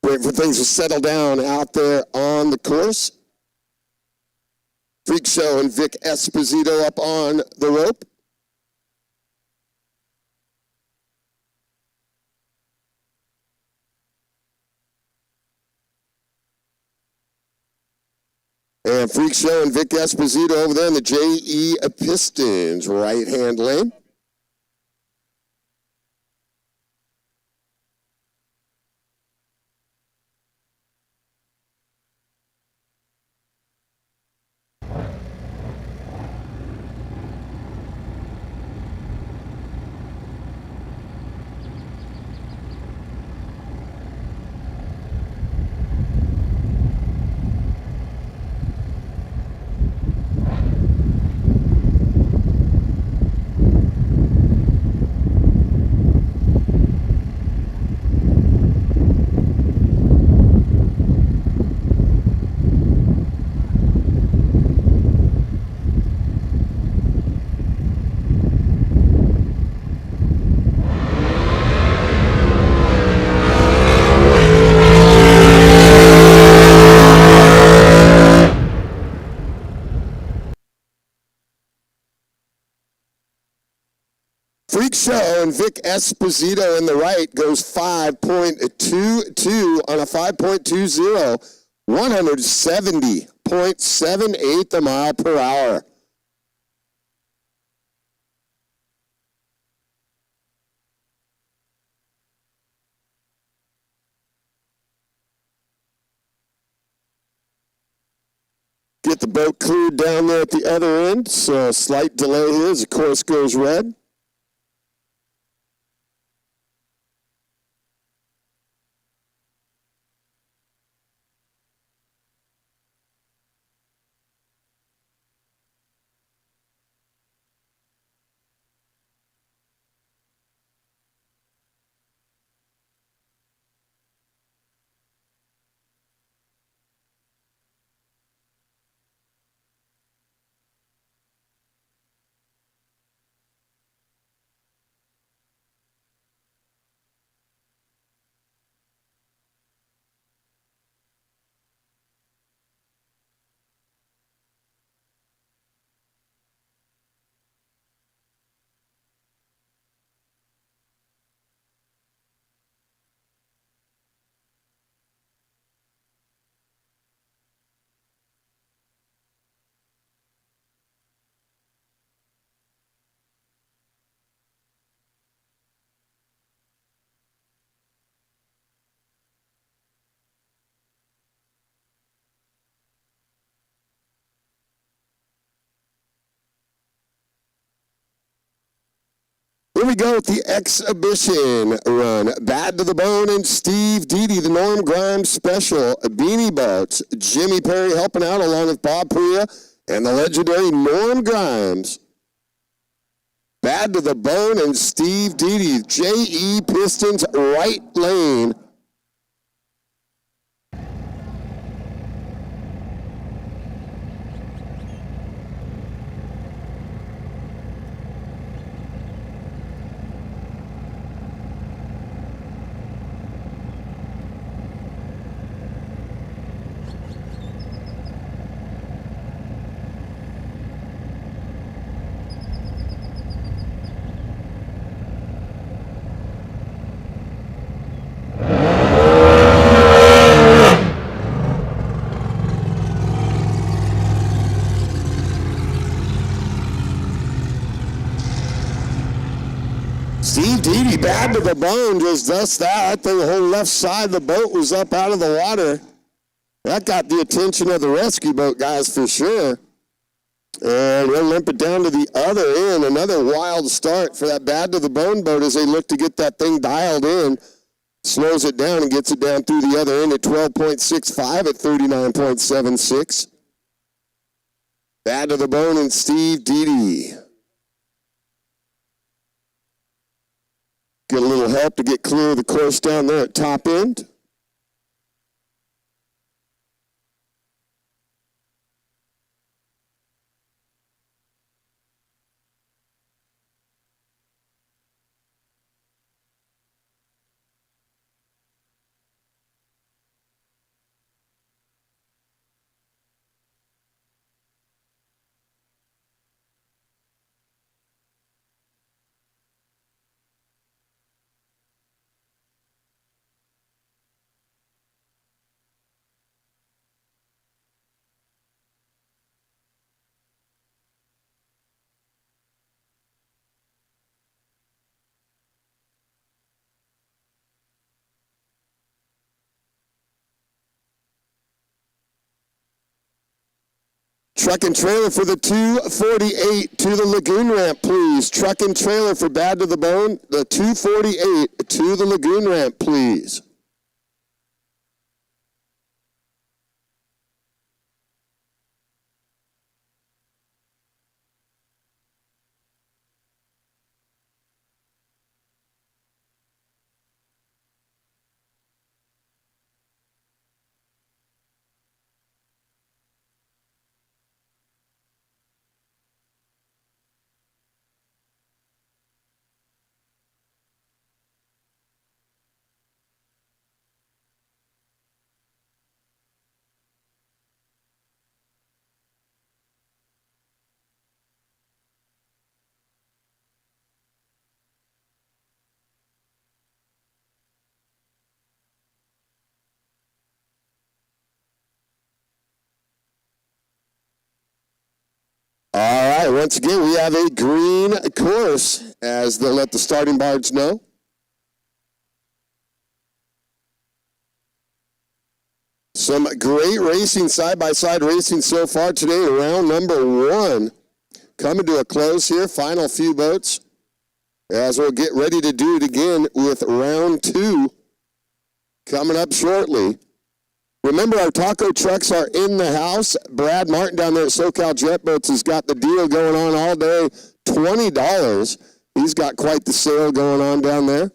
Wait for things to settle down out there on the course. Freak Show and Vic Esposito up on the rope. And Freak Show and Vic Esposito over there in the JE Pistons right-hand lane. Freak Show and Vic Esposito in the right goes 5.22 on a 5.20, 170.78 a mile per hour. Get the boat cleared down there at the other end, so a slight delay here as the course goes red. Here we go with the exhibition run. Bad to the Bone and Steve Deedy, the Norm Grimes Special. Beanie Boats, Jimmy Perry helping out along with Bob Priya and the legendary Norm Grimes. Bad to the Bone and Steve Deedy, JE Pistons right lane. Steve Deedy, bad to the bone, just does that. I think the whole left side of the boat was up out of the water. That got the attention of the rescue boat guys for sure. And we'll limp it down to the other end. Another wild start for that bad to the bone boat as they look to get that thing dialed in. Slows it down and gets it down through the other end at 12.65 at 39.76. Bad to the bone and Steve Deedy. Get a little help to get clear of the course down there at top end. Truck and trailer for the 248 to the lagoon ramp, please. Truck and trailer for bad to the bone, the 248 to the lagoon ramp, please. All right, once again, we have a green course as they'll let the starting barge know. Some great racing, side-by-side racing so far today. Round number one coming to a close here. Final few boats as we'll get ready to do it again with round two coming up shortly. Remember, our taco trucks are in the house. Brad Martin down there at SoCal Jet Boats has got the deal going on all day, $20. He's got quite the sale going on down there.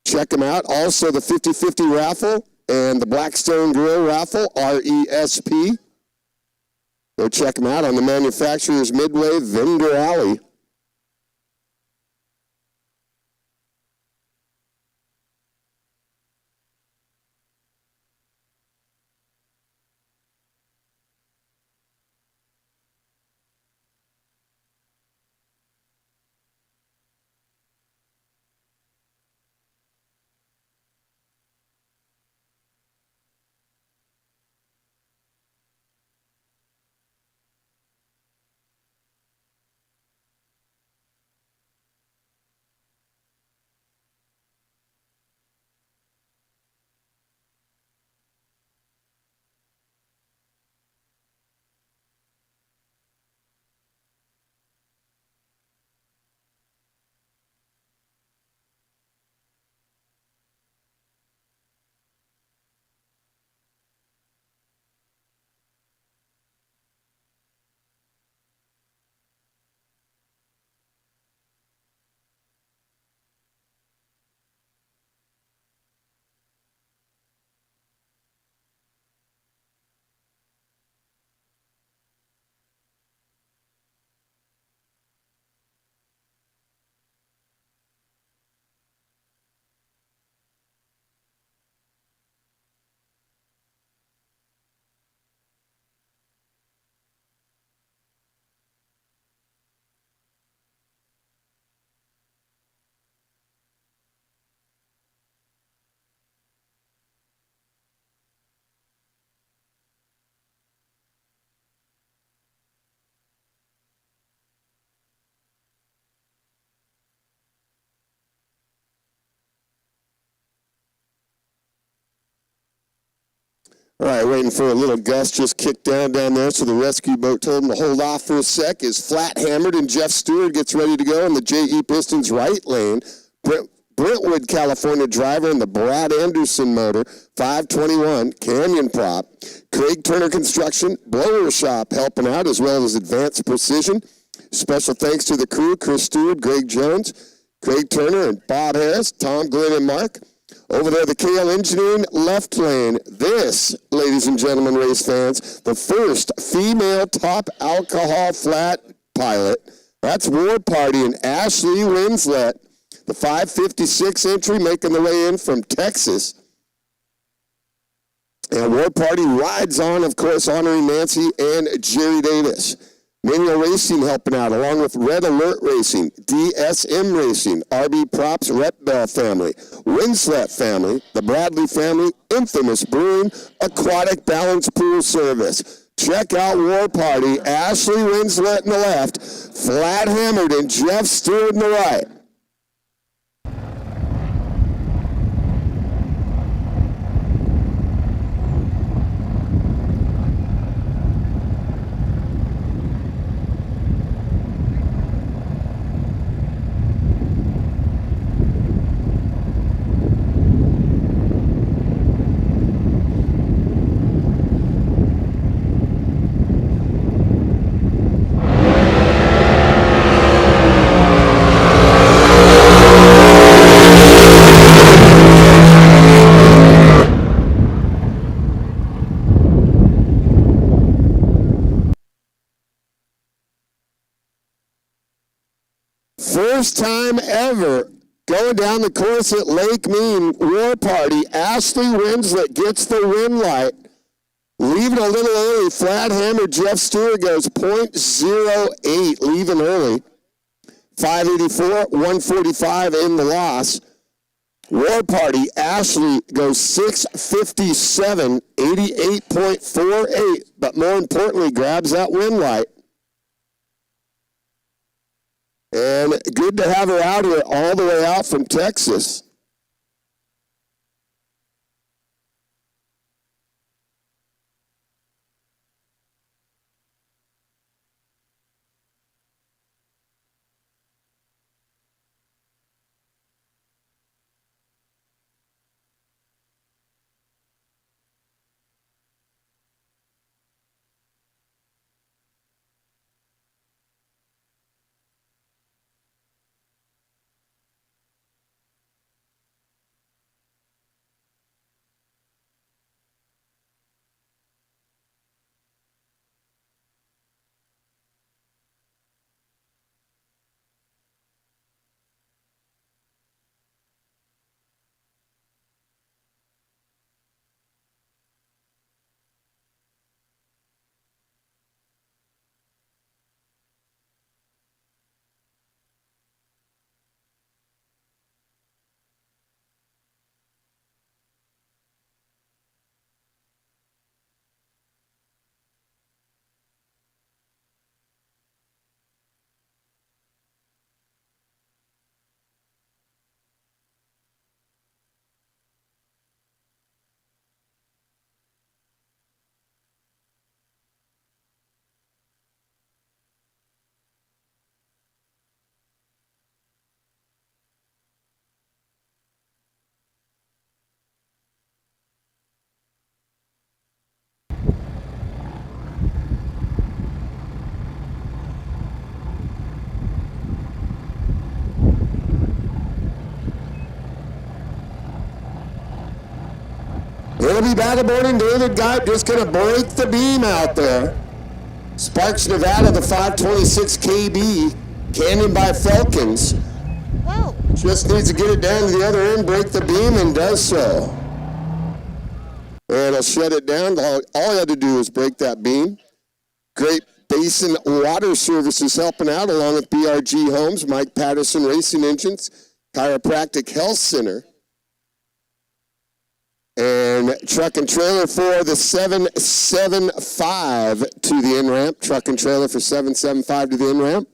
Check him out. Also, the 50-50 raffle and the Blackstone Grill raffle, RESP. Go check them out on the Manufacturers Midway Vendor Alley. All right, waiting for a little gust just kicked down there, so the rescue boat told him to hold off for a sec. Is flat hammered, and Jeff Stewart gets ready to go in the JE Pistons right lane. Brentwood, California driver in the Brad Anderson motor, 521 Canyon prop. Craig Turner Construction, Blower Shop helping out, as well as Advanced Precision. Special thanks to the crew, Chris Stewart, Greg Jones, Craig Turner, and Bob Harris, Tom, Glenn, and Mark. Over there, the KL Engineering left lane. This, ladies and gentlemen, race fans, the first female top alcohol flat pilot. That's War Party and Ashley Winslet, the 556 entry, making the way in from Texas. And War Party rides on, of course, honoring Nancy and Jerry Davis. Manual Racing helping out, along with Red Alert Racing, DSM Racing, RB Props, Rhett Bell family, Winslet family, the Bradley family, Infamous Brewing, Aquatic Balance Pool Service. Check out War Party, Ashley Winslet in the left, Flat Hammered, and Jeff Stewart in the right. First time ever going down the course at Lake Mean, War Party. Ashley Winslet gets the win light. Leaving a little early. Flat hammer. Jeff Stewart goes .08, leaving early. 584, 145 in the loss. War Party, Ashley goes 657, 88.48, but more importantly, grabs that win light. And good to have her out here all the way out from Texas. It'll be battle boarding. David Guy just going to break the beam out there. Sparks, Nevada, the 526 KB. Canyon by Falcons. Whoa. Just needs to get it down to the other end, break the beam, and does so. And he'll shut it down. All he had to do was break that beam. Great Basin Water Services helping out, along with BRG Homes, Mike Patterson Racing Engines, Chiropractic Health Center. And truck and trailer for the 775 to the in-ramp. Truck and trailer for 775 to the in-ramp.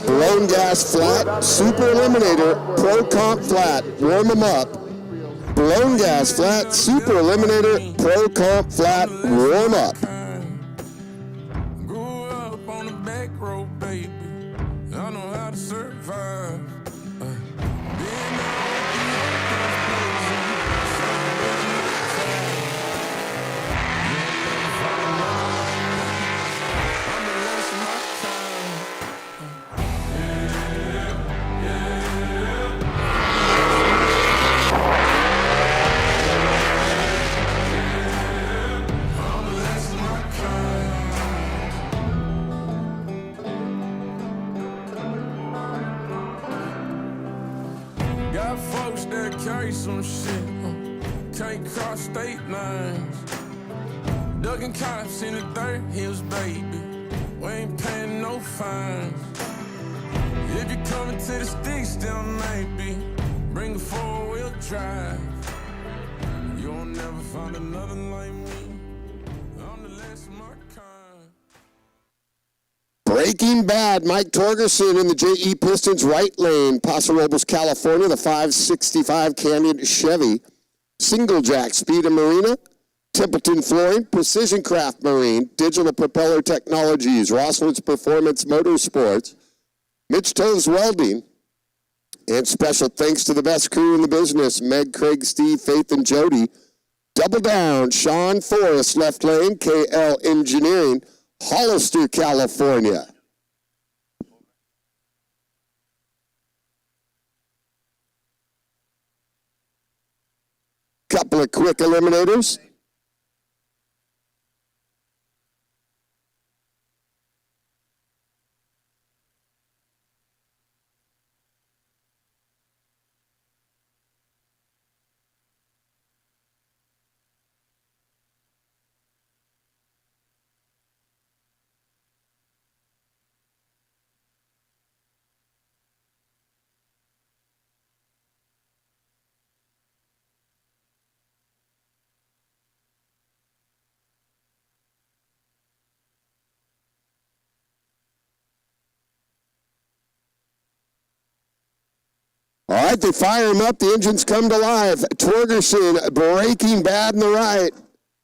Blown gas flat, super eliminator, pro comp flat, warm them up. Blown gas flat, super eliminator, pro comp flat, warm up. Grew up on the back road, baby. I know how to survive. Got folks that carry some shit, can't cross state lines. Ducking cops in the dirt hills, baby. We ain't paying no fines. If you're coming to the sticks, still maybe bring a four-wheel drive. You'll never find another like me. I'm the last of my kind. Breaking Bad, Mike Torgerson in the JE Pistons right lane. Paso Robles, California, the 565 Canyon Chevy. Single Jack Speed and Marina. Templeton Flooring, Precision Craft Marine, Digital Propeller Technologies, Rossland's Performance Motorsports, Mitch Toves Welding, and special thanks to the best crew in the business, Meg, Craig, Steve, Faith, and Jody. Double down, Sean Forrest, left lane, KL Engineering, Hollister, California. Couple of quick eliminators. All right, they fire him up. The engines come to life. Torgerson, Breaking Bad in the right.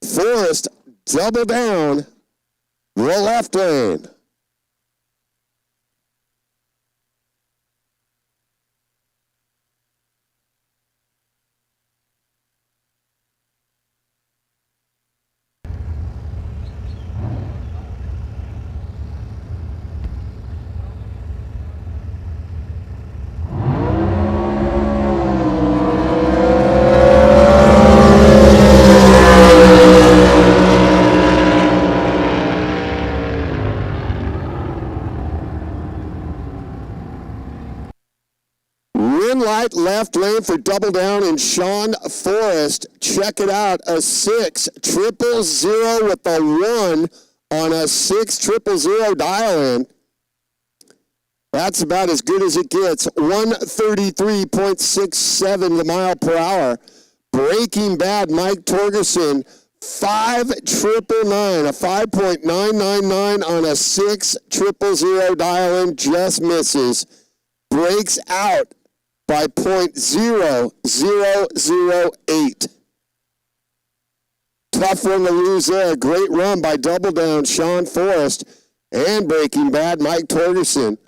Forrest, double down, the left lane. Light left lane for double down and Sean Forrest. Check it out, a 6-0-0 with a 1 on a 6-0-0 dial-in. That's about as good as it gets. 133.67 the mile per hour. Breaking Bad, Mike Torgerson, 5,999, a 5.999 on a 6-0-0 dial-in, just misses. Breaks out by 0.0008. Tough one to lose there. Great run by double down Sean Forrest and Breaking Bad Mike Torgerson.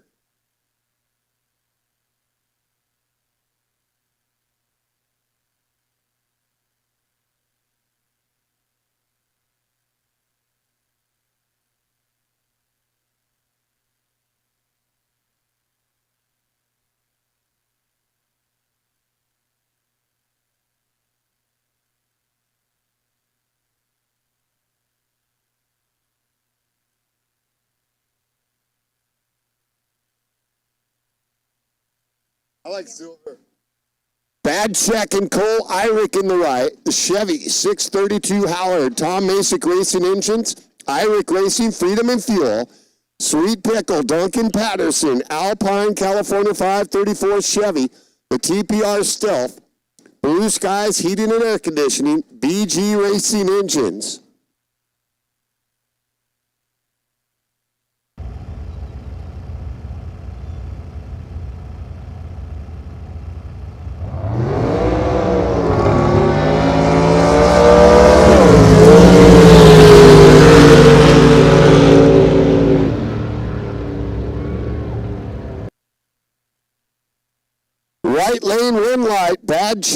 I like silver. Bad check and Cole Irick in the right. The Chevy 632 Howard. Tom Masick Racing Engines. Irick Racing, Freedom and Fuel. Sweet Pickle, Duncan Patterson. Alpine, California 534 Chevy. The TPR Stealth. Blue Skies Heating and Air Conditioning. BG Racing Engines.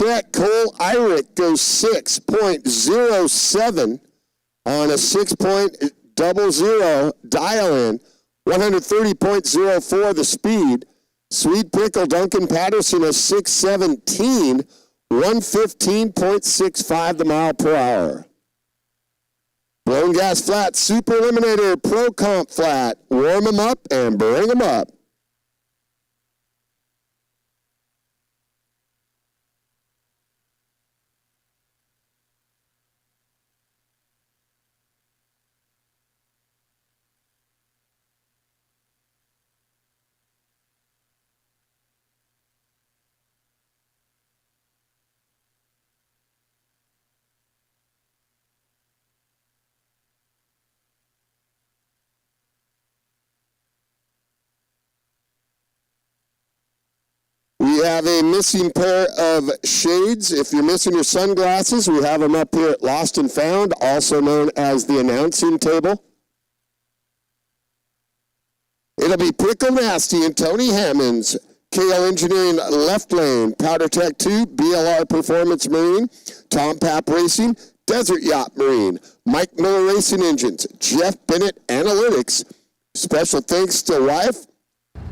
check. Cole Irick goes 6.07 on a 6.00 dial-in. 130.04 the speed. Sweet Pickle Duncan Patterson a 617, 115.65 the mile per hour. Blown Gas Flat Super Eliminator Pro Comp Flat. Warm them up and bring them up. We have a missing pair of shades. If you're missing your sunglasses, we have them up here at Lost and Found, also known as the announcing table. It'll be Pickle Nasty and Tony Hammonds, KL Engineering left lane, Powder Tech 2, BLR Performance Marine, Tom Papp Racing, Desert Yacht Marine, Mike Miller Racing Engines, Jeff Bennett Analytics. Special thanks to wife,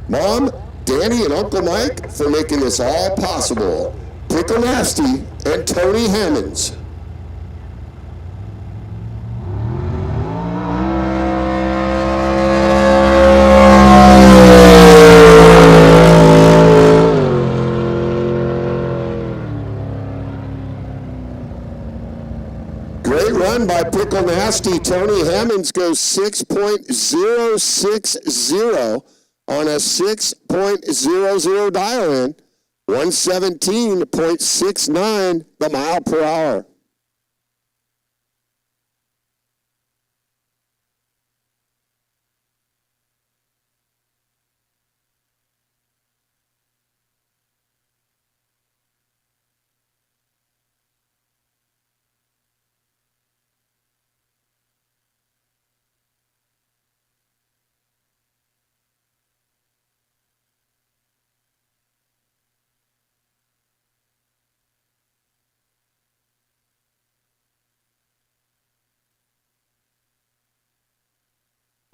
Mom, Danny, and Uncle Mike for making this all possible. Pickle Nasty and Tony Hammonds. Great run by Pickle Nasty. Tony Hammonds goes 6.060 on a 6.00 dial-in, 117.69 the mile per hour.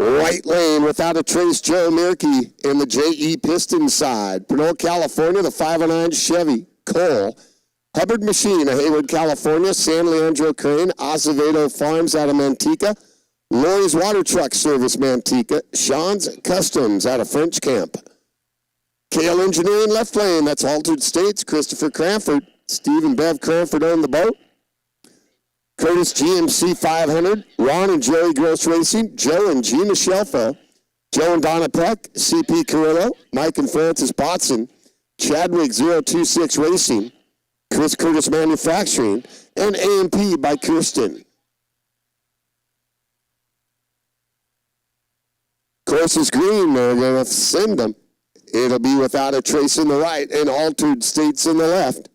Right lane without a trace, Joe Mirkey in the JE Piston side. Pinole, California, the 509 Chevy. Cole. Hubbard Machine of Hayward, California. San Leandro Crane. Acevedo Farms out of Manteca. Lori's Water Truck Service, Manteca. Sean's Customs out of French Camp. KL Engineering left lane, that's Altered States. Christopher Cranford. Steve and Bev Cranford own the boat. Curtis GMC 500, Ron and Joey Gross Racing, Joe and Gina Shelfo, Joe and Donna Peck, CP Carrillo, Mike and Francis Botson, Chadwick 026 Racing, Chris Curtis Manufacturing, and AMP by Kirsten. Course is green, they're going to send them. It'll be without a trace in the right and Altered States in the left.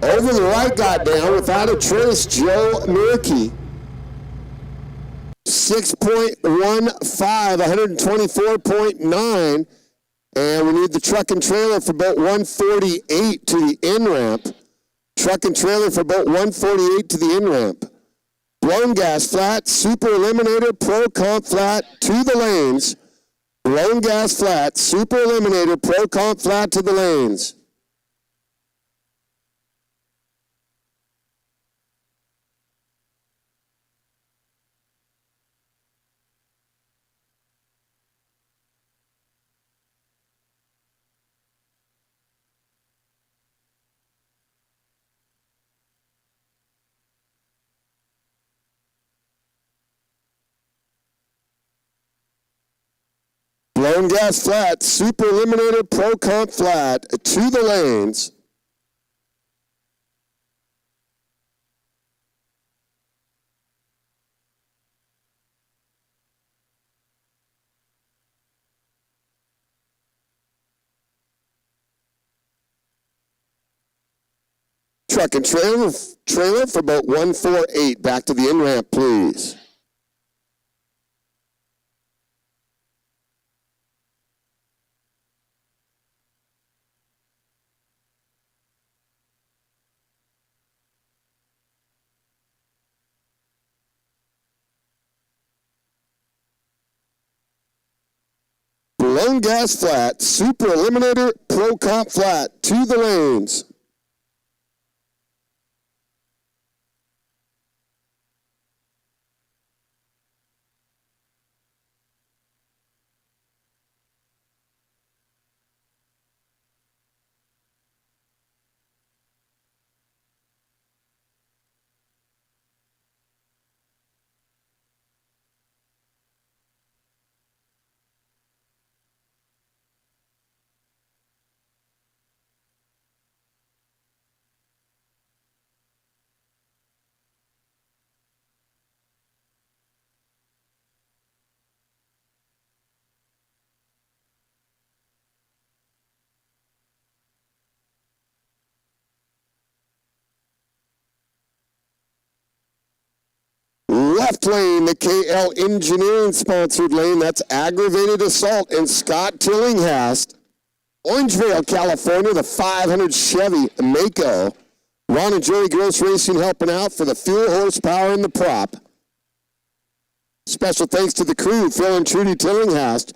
Over the right got down without a trace, Joe Mirkey. 6.15, 124.9. And we need the truck and trailer for boat 148 to the in-ramp. Truck and trailer for boat 148 to the in-ramp. Blown Gas Flat, Super Eliminator, Pro Comp Flat to the lanes. Blown Gas Flat, Super Eliminator, Pro Comp Flat to the lanes. Blown gas flat, super eliminator, pro comp flat, to the lanes. Truck and trailer for boat 148. Back to the in-ramp, please. Blown gas flat, super eliminator, pro comp flat, to the lanes. Left lane, the KL Engineering sponsored lane. That's aggravated assault and Scott Tillinghast. Orangevale, California, the 500 Chevy Mako. Ron and Joey Gross Racing helping out for the fuel, horsepower, and the prop. Special thanks to the crew, Phil and Trudy Tillinghast,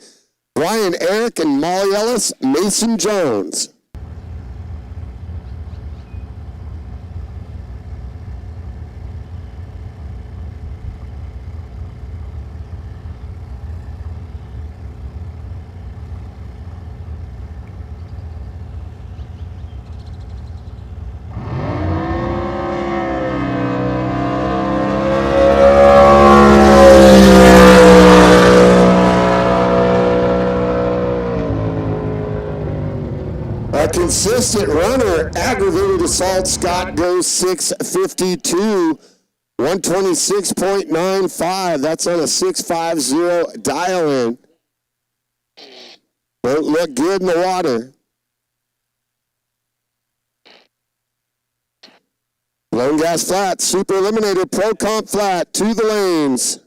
Brian Eric and Molly Ellis, Mason Jones. Consistent runner, aggravated assault, Scott goes 652, 126.95. That's on a 650 dial-in. Don't look good in the water. Blown gas flat, super eliminator, pro comp flat, to the lanes.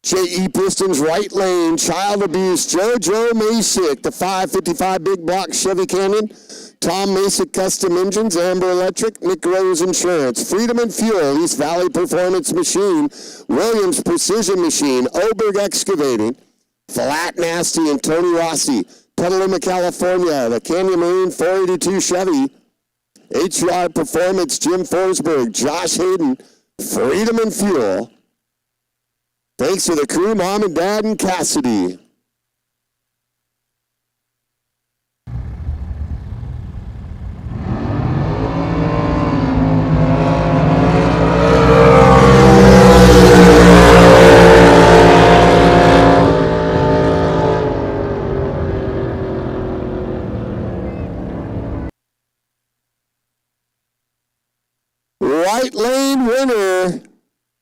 JE Pistons right lane, child abuse, JoJo Masick, the 555 big block Chevy Canyon, Tom Masick Custom Engines, Amber Electric, Nick Rose Insurance, Freedom and Fuel, East Valley Performance Machine, Williams Precision Machine, Oberg Excavating, Flat Nasty and Tony Rossi, Petaluma, California, the Canyon Marine 482 Chevy, HUI Performance, Jim Forsberg, Josh Hayden, Freedom and Fuel. Thanks to the crew, Mom and Dad, and Cassidy. Right lane winner.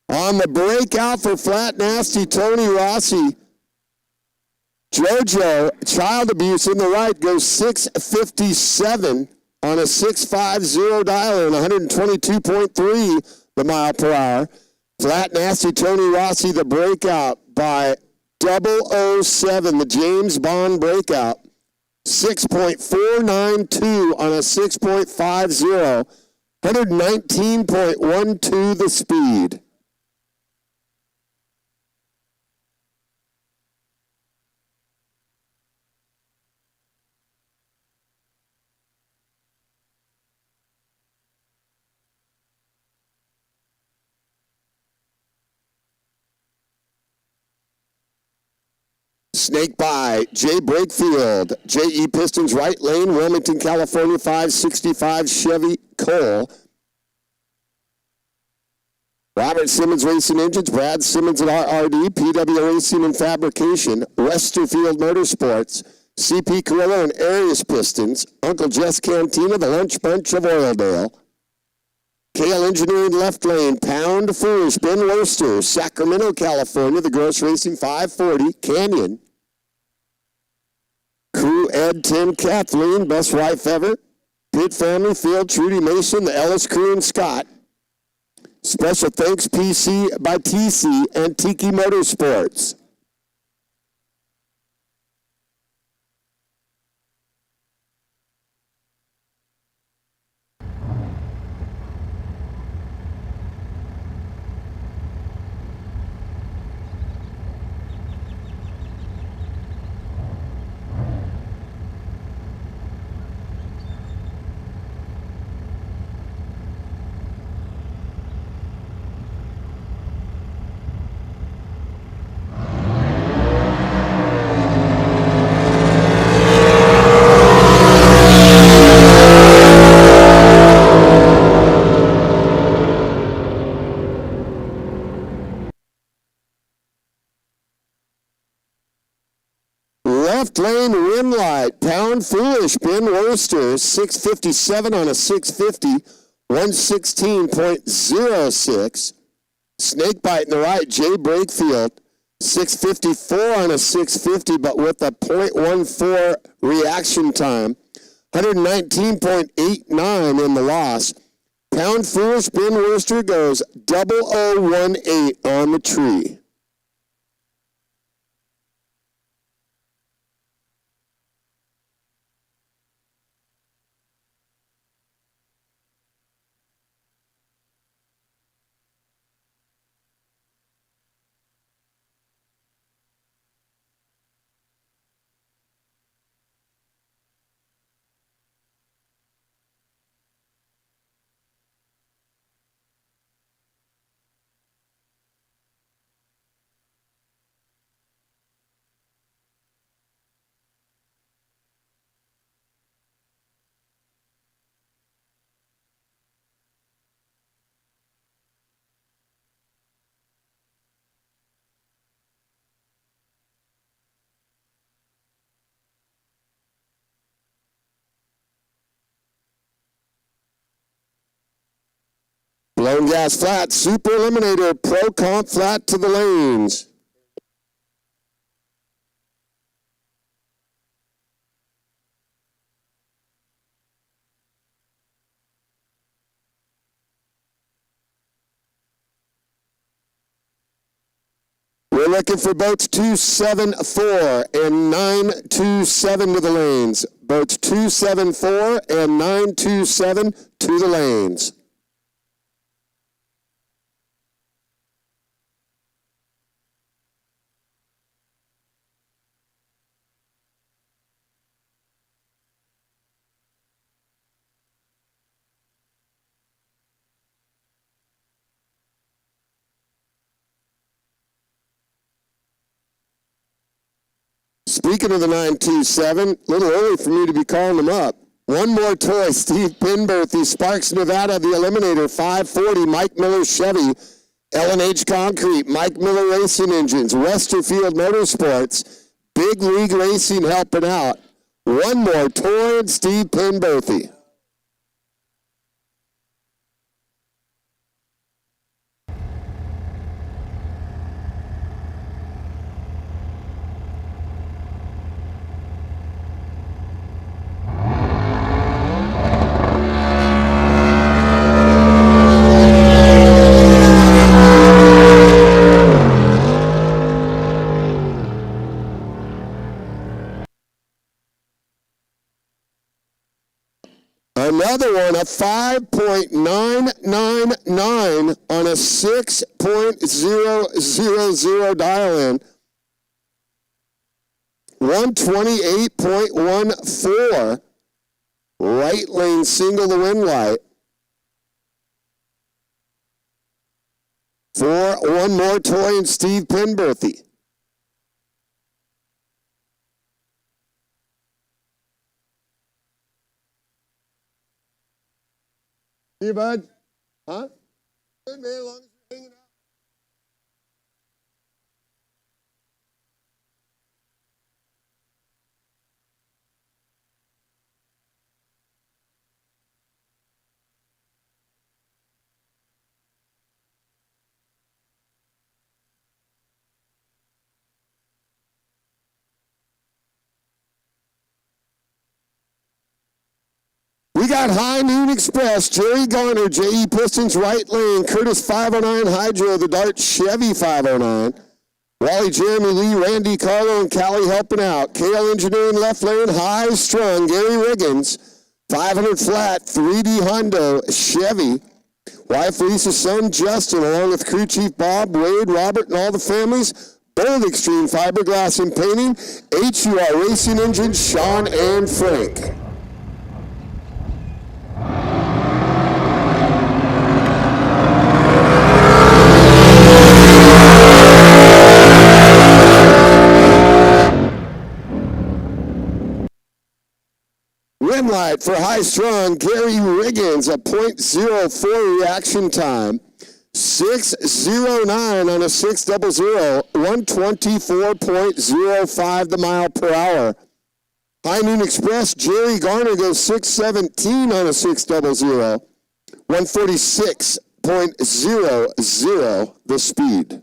On the breakout for Flat Nasty, Tony Rossi. JoJo, child abuse in the right, goes 657 on a 650 dial and 122.3 the mile per hour. Flat Nasty, Tony Rossi, the breakout by 007, the James Bond breakout. 6.492 on a 6.50, 119.12 the speed. Snake by Jay Brakefield, JE Pistons right lane, Wilmington, California, 565 Chevy Cole. Robert Simmons Racing Engines, Brad Simmons at RRD, PW Racing and Fabrication, Westerfield Motorsports, CP Carrillo and Arias Pistons, Uncle Jess Cantina, the Lunch Bunch of Oildale. Kale Engineering left lane, Pound Foolish, Ben Worcester, Sacramento, California, the Gross Racing 540, Canyon. Crew Ed, Tim, Kathleen, best wife ever. Pit Family, Field, Trudy Mason, the Ellis Crew and Scott. Special thanks PC by TC and Tiki Motorsports. Left lane rim light, Pound Foolish, Ben Worcester, 657 on a 650, 116.06. Snakebite in the right, Jay Brakefield, 654 on a 650, but with a .14 reaction time, 119.89 in the loss. Pound Foolish, Ben Worcester goes 0018 on the tree. Blown gas flat, Super Eliminator, Pro Comp flat to the lanes. We're looking for boats 274 and 927 to the lanes. Boats 274 and 927 to the lanes. Speaking of the 927, a little early for me to be calling them up. One more toy, Steve Penberthy, Sparks, Nevada, the Eliminator, 540, Mike Miller Chevy, L&H Concrete, Mike Miller Racing Engines, Westerfield Motorsports, Big League Racing helping out. One more toy, and Steve Penberthy. Another one, a 5.999 on a 6.000 dial-in. 128.14. Right lane single the wind light. For one more toy and Steve Penberthy. See you, bud. Huh? Good, man, as long as you're hanging out. We got High Noon Express, Jerry Garner, JE Pistons right lane, Curtis 509 Hydro, the Dart Chevy 509. Wally, Jeremy Lee, Randy, Carlo, and Callie helping out. KL Engineering left lane, High Strung, Gary Riggins, 500 flat, 3D Hondo, Chevy. Wife Lisa, son Justin, along with crew chief Bob, Wade, Robert, and all the families. Bold Extreme Fiberglass and Painting, HUR Racing Engines, Sean and Frank. Rim light for High Strung, Gary Riggins, a .04 reaction time. 609 on a 600, 124.05 the mile per hour. High Noon Express, Jerry Garner goes 617 on a 600, 146.00 the speed.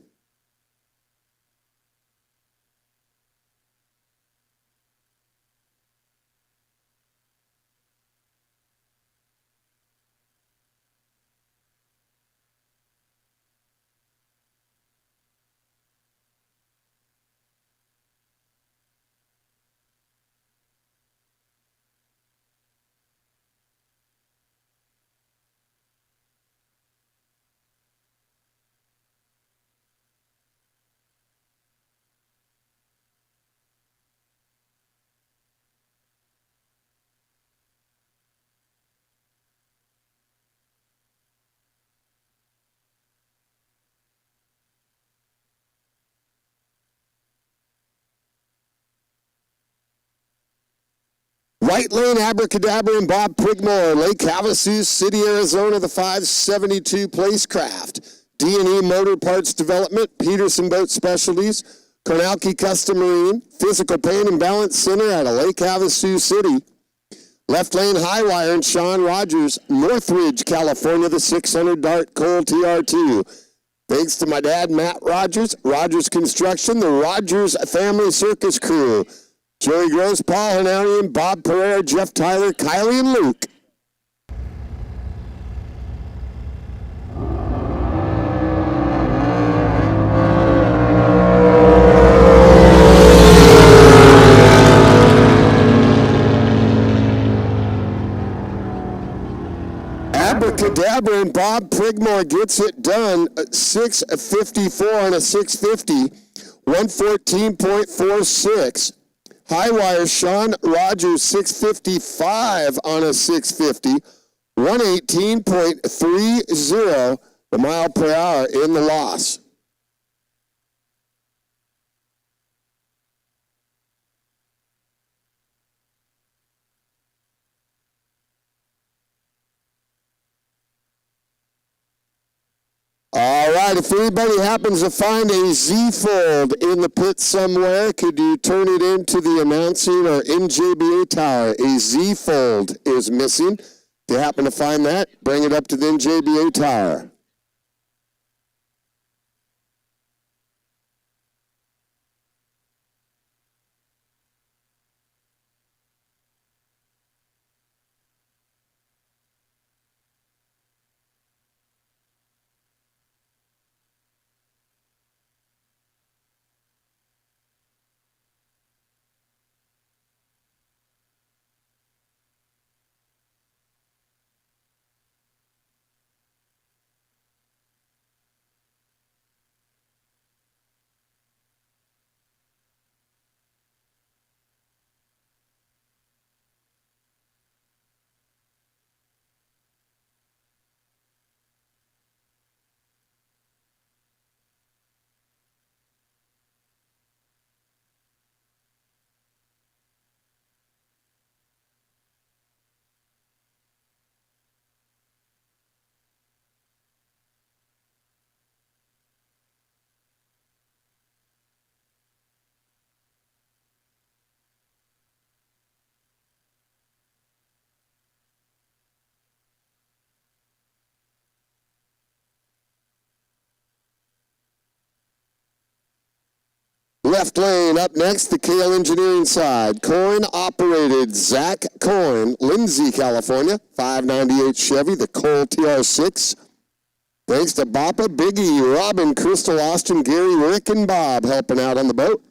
Right lane, Abracadabra and Bob Prigmore, Lake Havasu City, Arizona, the 572 Placecraft. D&E Motor Parts Development, Peterson Boat Specialties, Konalki Custom Marine, Physical Pain and Balance Center out of Lake Havasu City. Left lane, Highwire and Sean Rogers, Northridge, California, the 600 Dart Cole TR2. Thanks to my dad, Matt Rogers, Rogers Construction, the Rogers Family Circus Crew. Jerry Gross, Paul Hananian, Bob Pereira, Jeff Tyler, Kylie, and Luke. Abracadabra and Bob Prigmore gets it done at 6:54 on a 650, 114.46. Highwire, Sean Rogers, 655 on a 650, 118.30 the mile per hour in the loss. All right, if anybody happens to find a Z-fold in the pit somewhere, could you turn it into the announcing or NJBA tower? A Z-fold is missing. If you happen to find that, bring it up to the NJBA tower. Left lane up next, the Kale Engineering side. Coin-operated Zach Coin, Lindsay, California. 598 Chevy, the Cole TR6. Thanks to Bappa, Biggie, Robin, Crystal, Austin, Gary, Rick, and Bob helping out on the boat.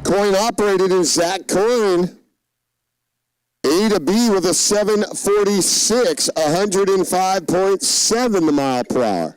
Coin operated in Zach Coin. A to B with a 746, 105.7 mile per hour.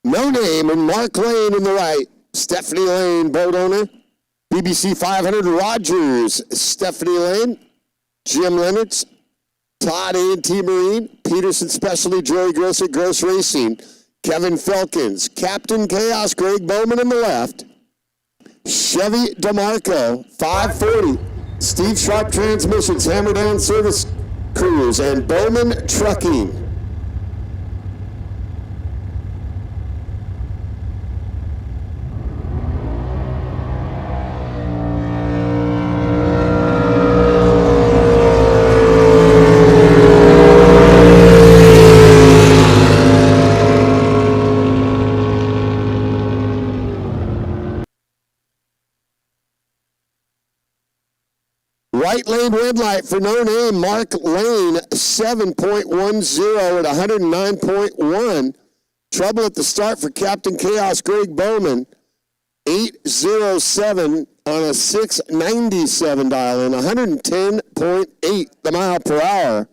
No Name and Mark Lane in the right. Stephanie Lane, boat owner. BBC 500 Rogers, Stephanie Lane. Jim Leonards, Todd A&T Marine. Peterson Specialty, Joey Gross at Gross Racing. Kevin Felkins, Captain Chaos, Greg Bowman in the left. Chevy DeMarco, 540. Steve Sharp Transmissions, Hammer Down Service Crews, and Bowman Trucking. Right lane red light for No Name, Mark Lane, 7.10 at 109.1. Trouble at the start for Captain Chaos, Greg Bowman, 807 on a 697 dial and 110.8 the mile per hour.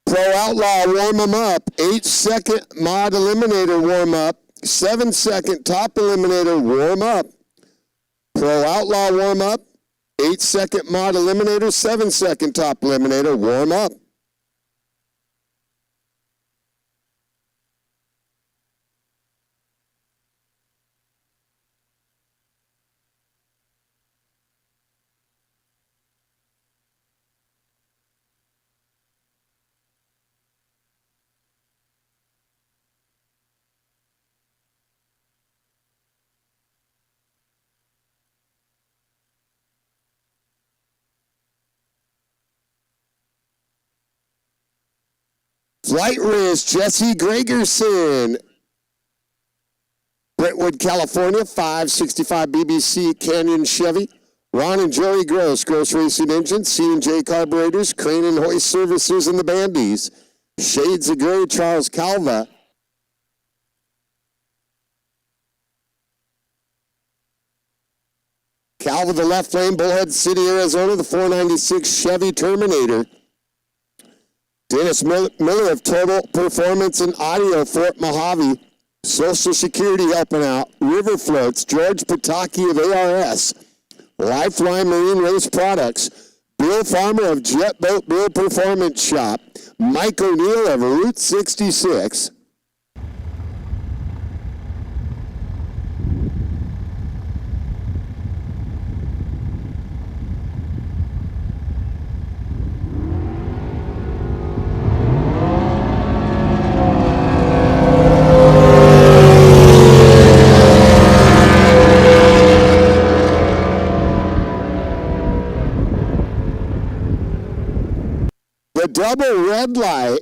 Pro Outlaw, warm them up. 8-second mod eliminator, warm up. 7-second top eliminator, warm up. Pro Outlaw, warm up. 8-second mod eliminator, 7-second top eliminator, warm up. Flight Risk, Jesse Gregerson. Brentwood, California, 565 BBC Canyon Chevy. Ron and Joey Gross, Gross Racing Engines, C&J Carburetors, Crane and Hoist Services, and the Bandies. Shades of Gray, Charles Calva. Calva, the left lane, Bullhead City, Arizona, the 496 Chevy Terminator. Dennis Miller of Total Performance and Audio, Fort Mojave. Social Security helping out. River Floats, George Pataki of ARS. Lifeline Marine Race Products. Bill Farmer of Jet Boat Bill Performance Shop. Mike O'Neill of Route 66. The double red light.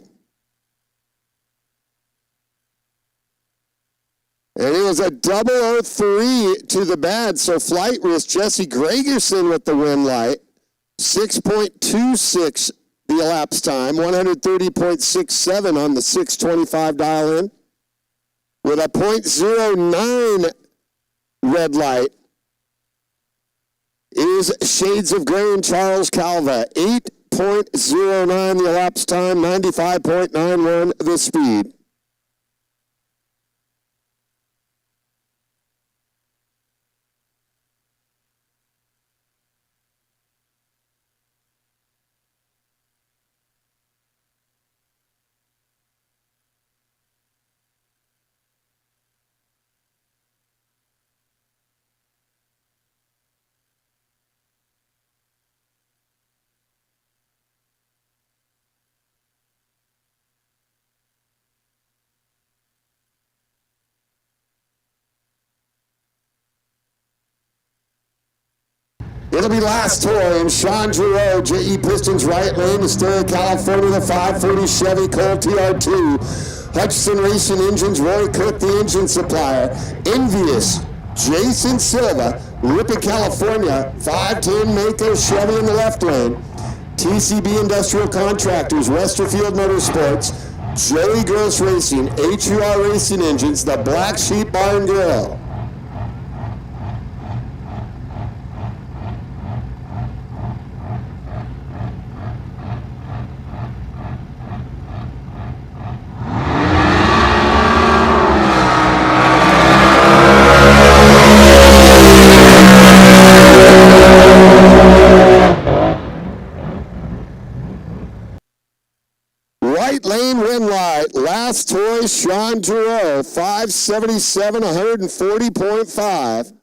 And it was a 003 to the bad, so flight risk. Jesse Gregerson with the win light. 6.26 the elapsed time, 130.67 on the 625 dial in. With a .09 red light is Shades of Gray and Charles Calva. 8.09 the elapsed time, 95.91 the speed. It'll be last toy, and Sean Giroux, JE Pistons right lane, Astoria, California, the 540 Chevy Colt TR2. Hutchison Racing Engines, Roy Cook, the engine supplier. Envious, Jason Silva, Ripon, California, 510 Mako Chevy in the left lane. TCB Industrial Contractors, Westerfield Motorsports, Joey Gross Racing, HUR Racing Engines, the Black Sheep Bar and Grill. Right lane win light. Last toy, Sean Giroux, 577, 140.5.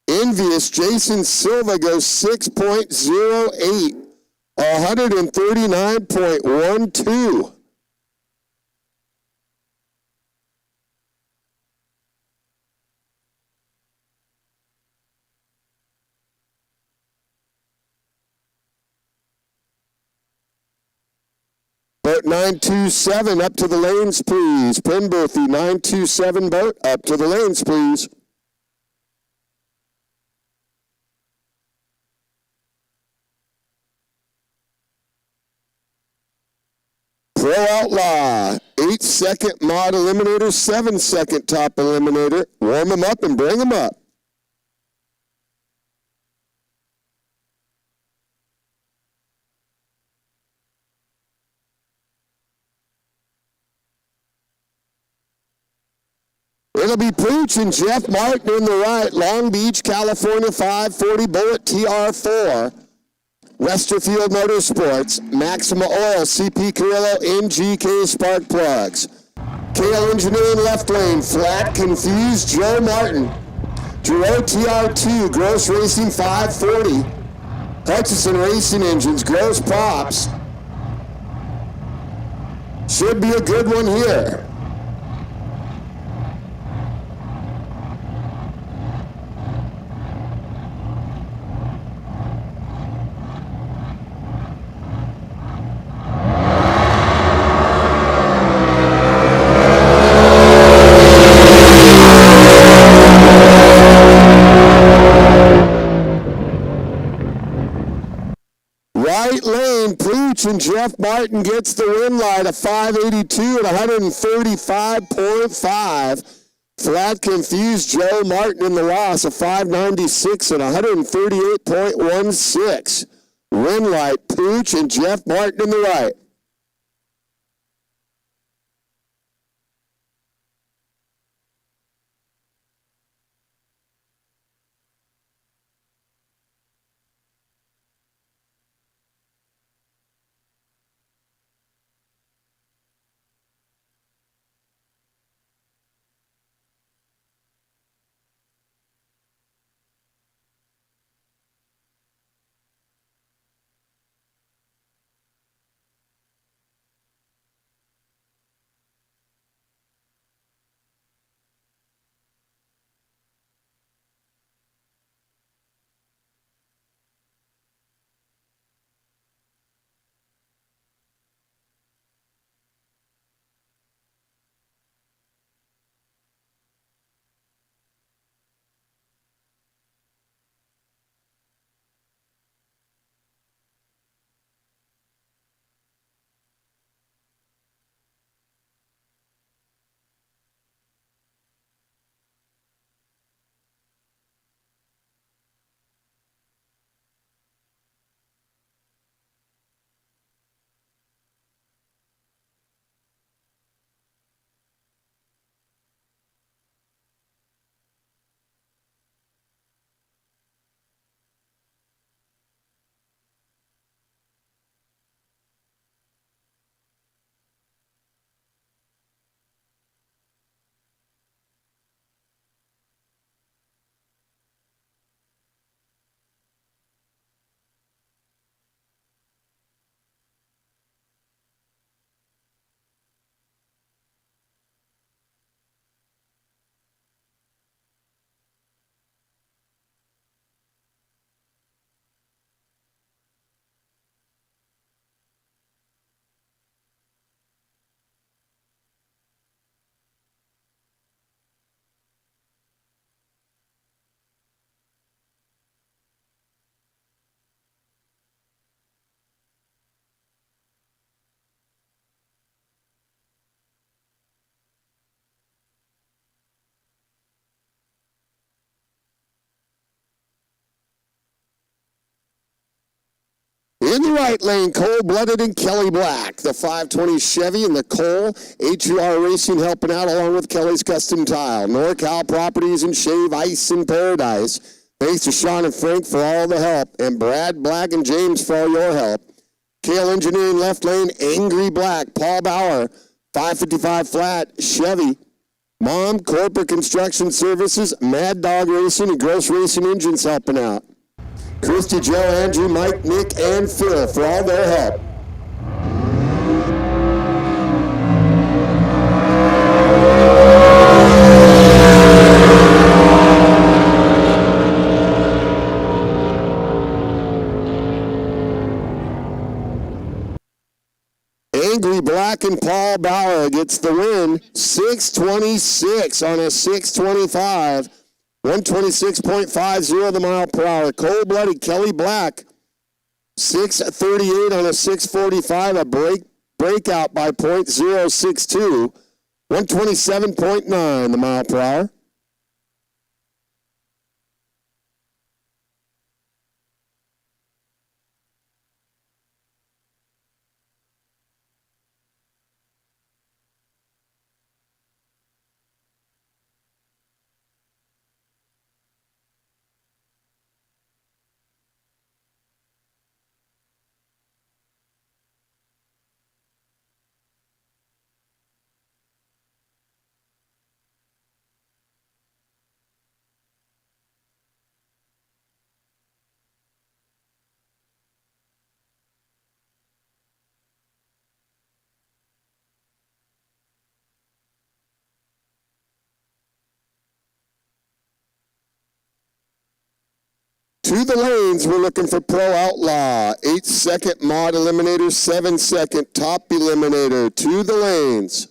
Envious, Jason Silva goes 6.08, 139.12. Boat 927 up to the lanes, please. Penberthy 927 boat up to the lanes, please. Pro Outlaw, 8-second mod eliminator, 7-second top eliminator. Warm them up and bring them up. It'll be Pooch and Jeff Martin in the right. Long Beach, California, 540 Bullet TR4. Westerfield Motorsports, Maxima Oil, CP Carrillo, MGK Spark Plugs. Kale Engineering left lane, Flat Confused, Joe Martin. Giroux TR2, Gross Racing 540. Hutchison Racing Engines, Gross Props. Should be a good one here. lane, Pooch and Jeff Martin gets the win light, a 582 at 135.5. Flat confused Joe Martin in the loss, a 596 at 138.16. Win light, Pooch and Jeff Martin in the right. In the right lane, Cold-Blooded and Kelly Black. The 520 Chevy and the Cole. HUR Racing helping out along with Kelly's Custom Tile. NorCal Properties and Shave Ice in Paradise. Thanks to Sean and Frank for all the help. And Brad, Black, and James for all your help. Kale Engineering left lane, Angry Black. Paul Bauer, 555 flat, Chevy. Mom, Corporate Construction Services, Mad Dog Racing, and Gross Racing Engines helping out. Christy, Joe, Andrew, Mike, Nick, and Phil for all their help. Angry Black and Paul Bauer gets the win, 626 on a 625. 126.50 the mile per hour. Cold-Blooded Kelly Black, 638 on a 645, a breakout by .062. 127.9 the mile per hour. To the lanes, we're looking for Pro Outlaw. 8-second Mod Eliminator, 7-second Top Eliminator. To the lanes.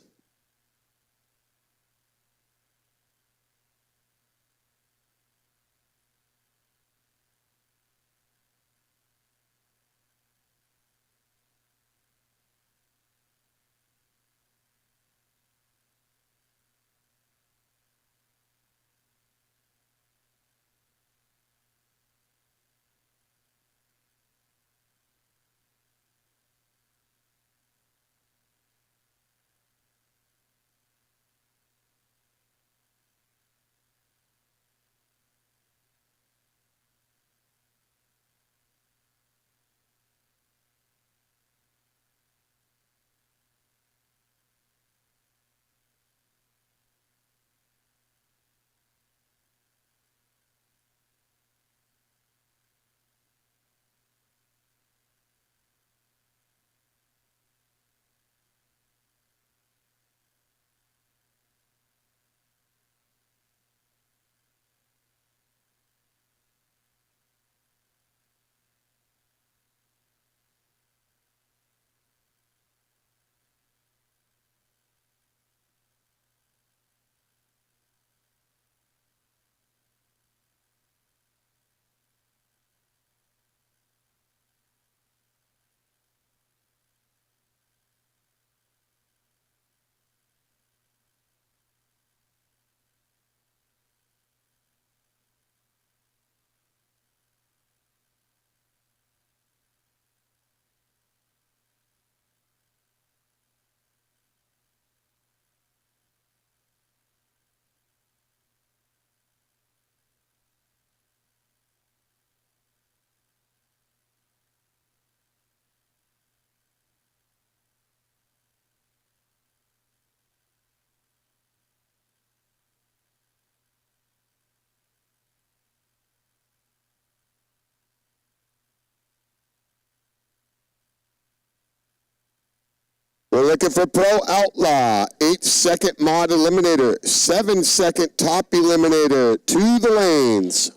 We're looking for Pro Outlaw, 8-second mod eliminator, 7-second top eliminator, to the lanes.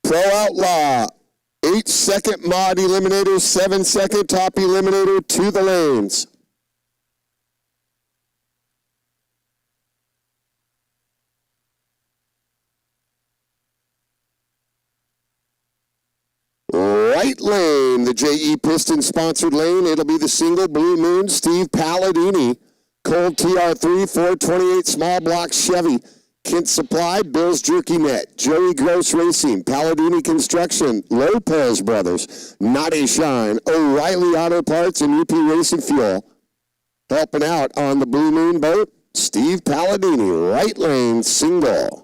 Pro Outlaw, 8-second mod eliminator, 7-second top eliminator, to the lanes. Right lane, the JE Piston sponsored lane. It'll be the single Blue Moon, Steve Palladini. Cold TR3, 428 small block Chevy. Kent Supply, Bill's Jerky Net, Joey Gross Racing, Palladini Construction, Lopez Brothers, Naughty Shine, O'Reilly Auto Parts, and UP Racing Fuel. Helping out on the Blue Moon boat, Steve Palladini, right lane, single.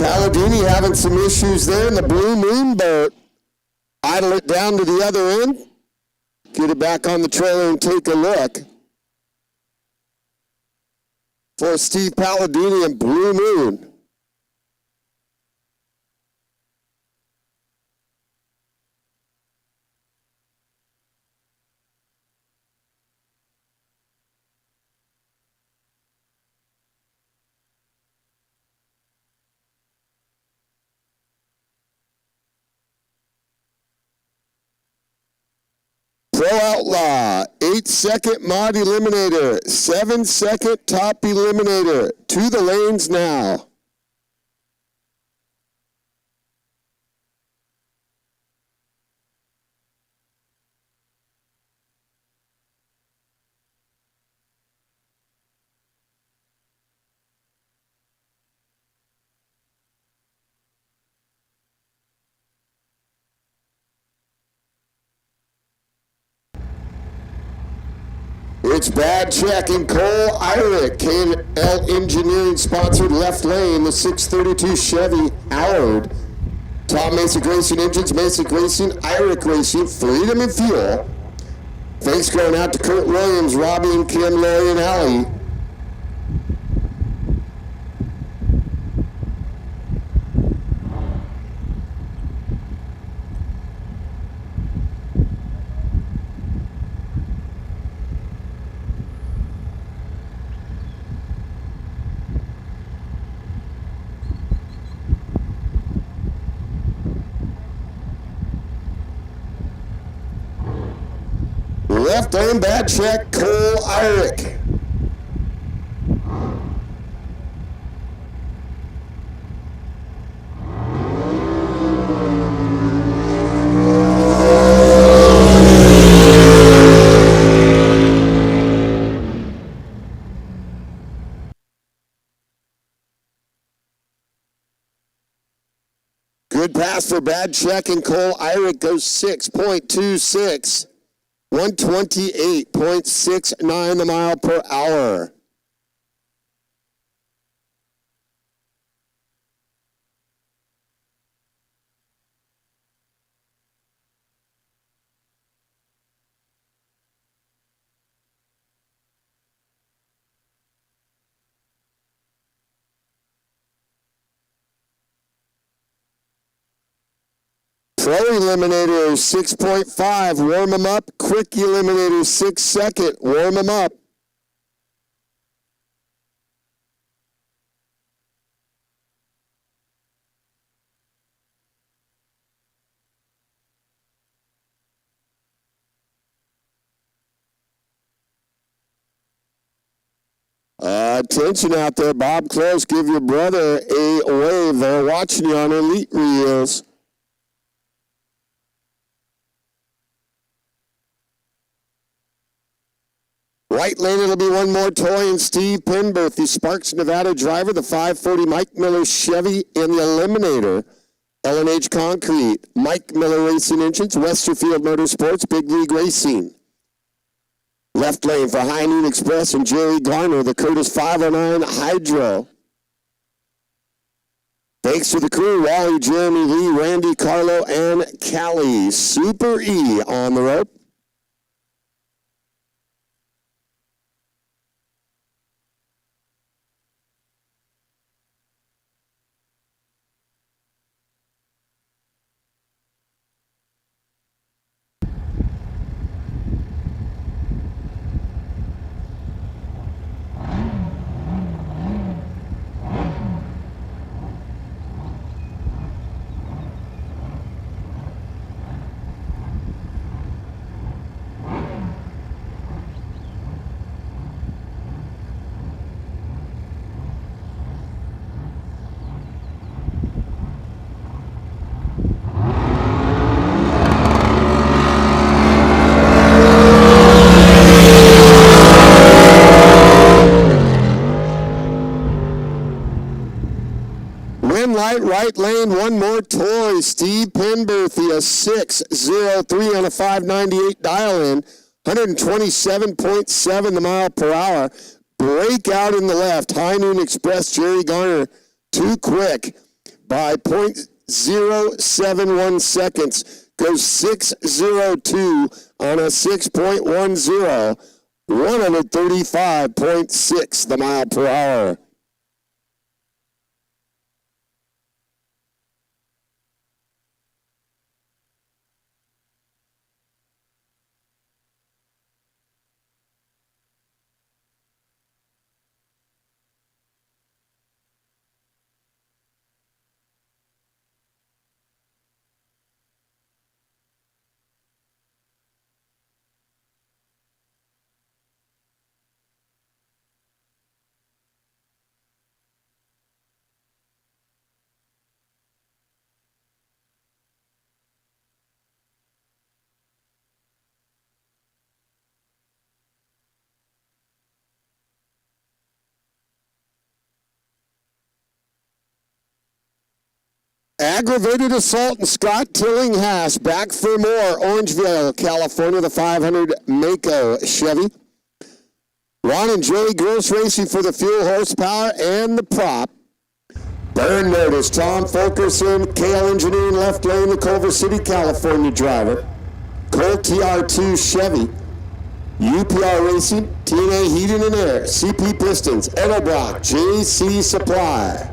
Palladini having some issues there in the Blue Moon boat. Idle it down to the other end. Get it back on the trailer and take a look. For Steve Palladini and Blue Moon. Pro Outlaw, 8-second mod eliminator, 7-second top eliminator, to the lanes now. It's Bad Check and Cole Irick, K&L Engineering sponsored left lane, the 632 Chevy Howard. Tom Masick Racing Engines, Masick Racing, Irick Racing, Freedom and Fuel. Thanks going out to Kurt Williams, Robbie and Kim, Lori and Allie. Left lane, Bad Check, Cole Irick. Good pass for Brad Check and Cole Irick goes 6.26. 128.69 the mile per hour. Pro Eliminator 6.5, warm them up. Quick Eliminator 6 second, warm them up. Attention out there, Bob Close, give your brother a wave. They're watching you on Elite Reels. Right lane, it'll be one more toy, and Steve Penberth, the Sparks Nevada driver, the 540 Mike Miller Chevy in the Eliminator. L&H Concrete, Mike Miller Racing Engines, Westerfield Motorsports, Big League Racing. Left lane for High Noon Express and Jerry Garner, the Curtis 509 Hydro. Thanks to the crew, Wally, Jeremy Lee, Randy, Carlo, and Callie. Super E on the rope. Right lane, one more toy. Steve Penberthy, a 603 on a 598 dial-in, 127.7 the mile per hour. Breakout in the left. High Noon Express, Jerry Garner, too quick by 0.071 seconds. Goes 602 on a 6.10, 135.6 the mile per hour. Aggravated assault and Scott Tillinghast back for more. Orangevale, California, the 500 Mako Chevy. Ron and Joey Gross Racing for the fuel horsepower and the prop. Burn notice, Tom Fulkerson, Kale Engineering left lane, the Culver City, California driver. Cole TR2 Chevy. UPR Racing, TNA Heating and Air, CP Pistons, Edelbrock, JC Supply.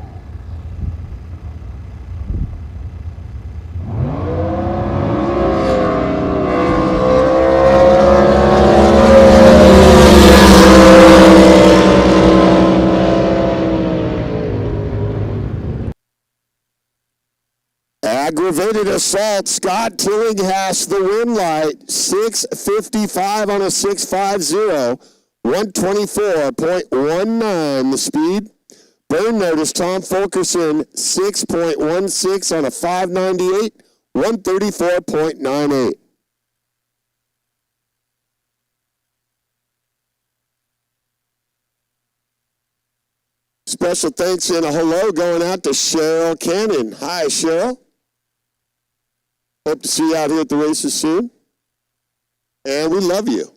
Aggravated assault, Scott Tillinghast, the win light, 655 on a 650, 124.19 the speed. Burn notice, Tom Fulkerson, 6.16 on a 598, 134.98. Special thanks and a hello going out to Cheryl Cannon. Hi, Cheryl. Hope to see you out here at the races soon. And we love you.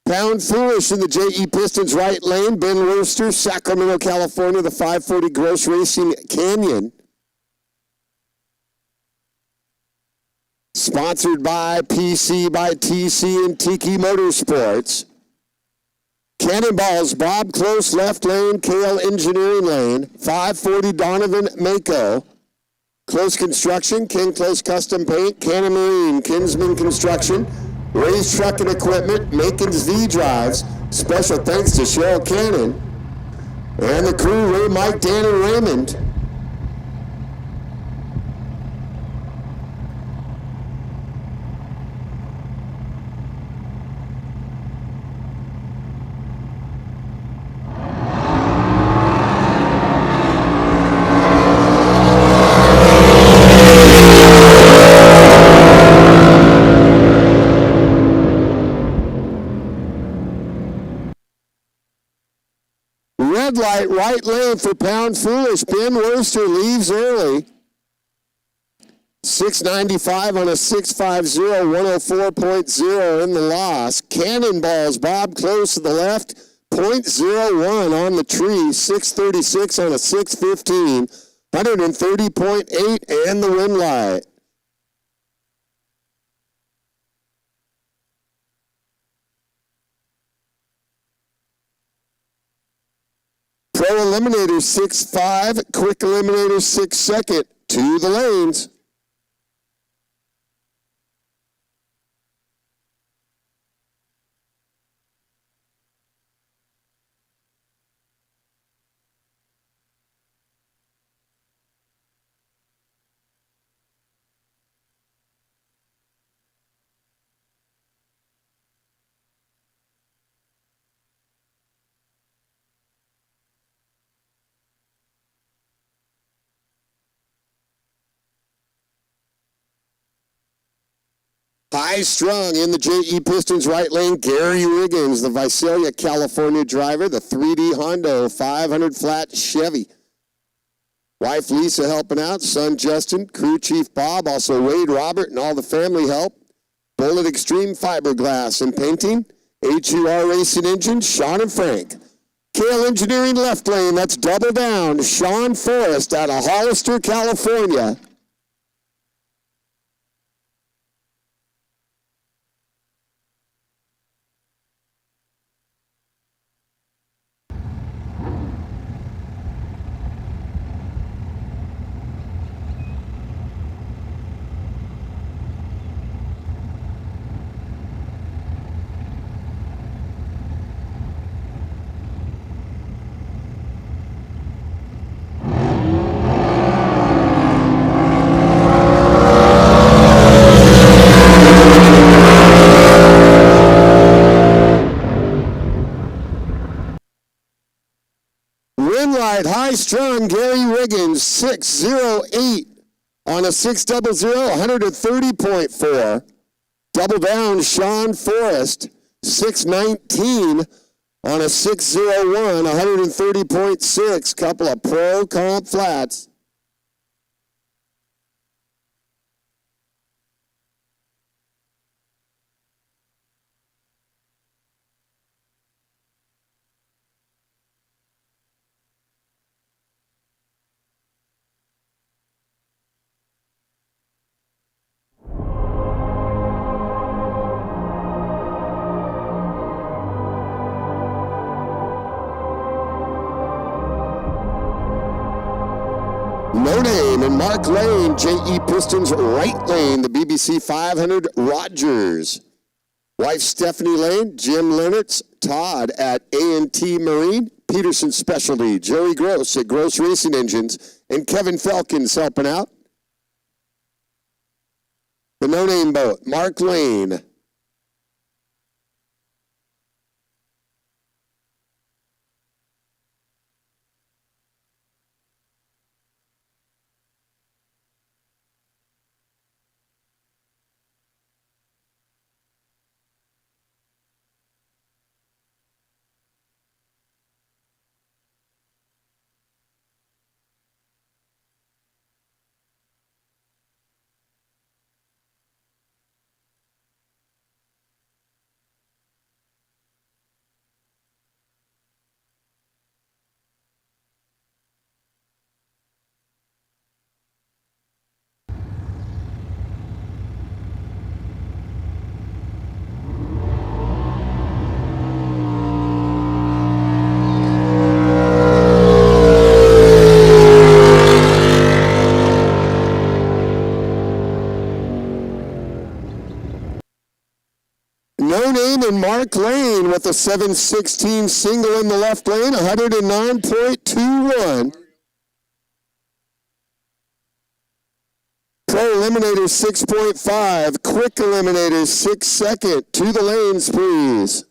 Pound Foolish in the JE Pistons right lane. Ben Worcester, Sacramento, California, the 540 Gross Racing Canyon. Sponsored by PC by TC and Tiki Motorsports. Cannonballs, Bob Close left lane, Kale Engineering lane. 540 Donovan Mako. Close Construction, King Close Custom Paint, Cannon Marine, Kinsman Construction. Ray's Truck and Equipment, Macon's V-Drives. Special thanks to Cheryl Cannon. And the crew, Ray, Mike, Dan, and Raymond. Red light, right lane for Pound Foolish. Ben Worcester leaves early. 695 on a 650, 104.0 in the loss. Cannonballs, Bob Close to the left, 0.01 on the tree, 636 on a 615, 130.8 and the win light. Pro Eliminator 6.5, Quick Eliminator 6 second, to the lanes. High strung in the JE Pistons right lane, Gary Riggins, the Visalia, California driver, the 3D Hondo 500 flat Chevy. Wife Lisa helping out, son Justin, crew chief Bob, also Wade, Robert, and all the family help. Bullet Extreme Fiberglass and Painting, HUR Racing Engine, Sean and Frank. Kale Engineering left lane, that's double down, Sean Forrest out of Hollister, California. High strung Gary Riggins, 608 on a 600, 130.4. Double down Sean Forrest, 619 on a 601, 130.6. Couple of pro comp flats. No Name and Mark Lane, JE Pistons right lane, the BBC 500 Rogers. Wife Stephanie Lane, Jim Lennertz, Todd at A&T Marine, Peterson Specialty, Joey Gross at Gross Racing Engines, and Kevin Felkins helping out. The No Name boat, Mark Lane. Mark Lane with a 7:16 single in the left lane, 109.21. Pro Eliminator 6.5, Quick Eliminator 6 second. To the lanes, please.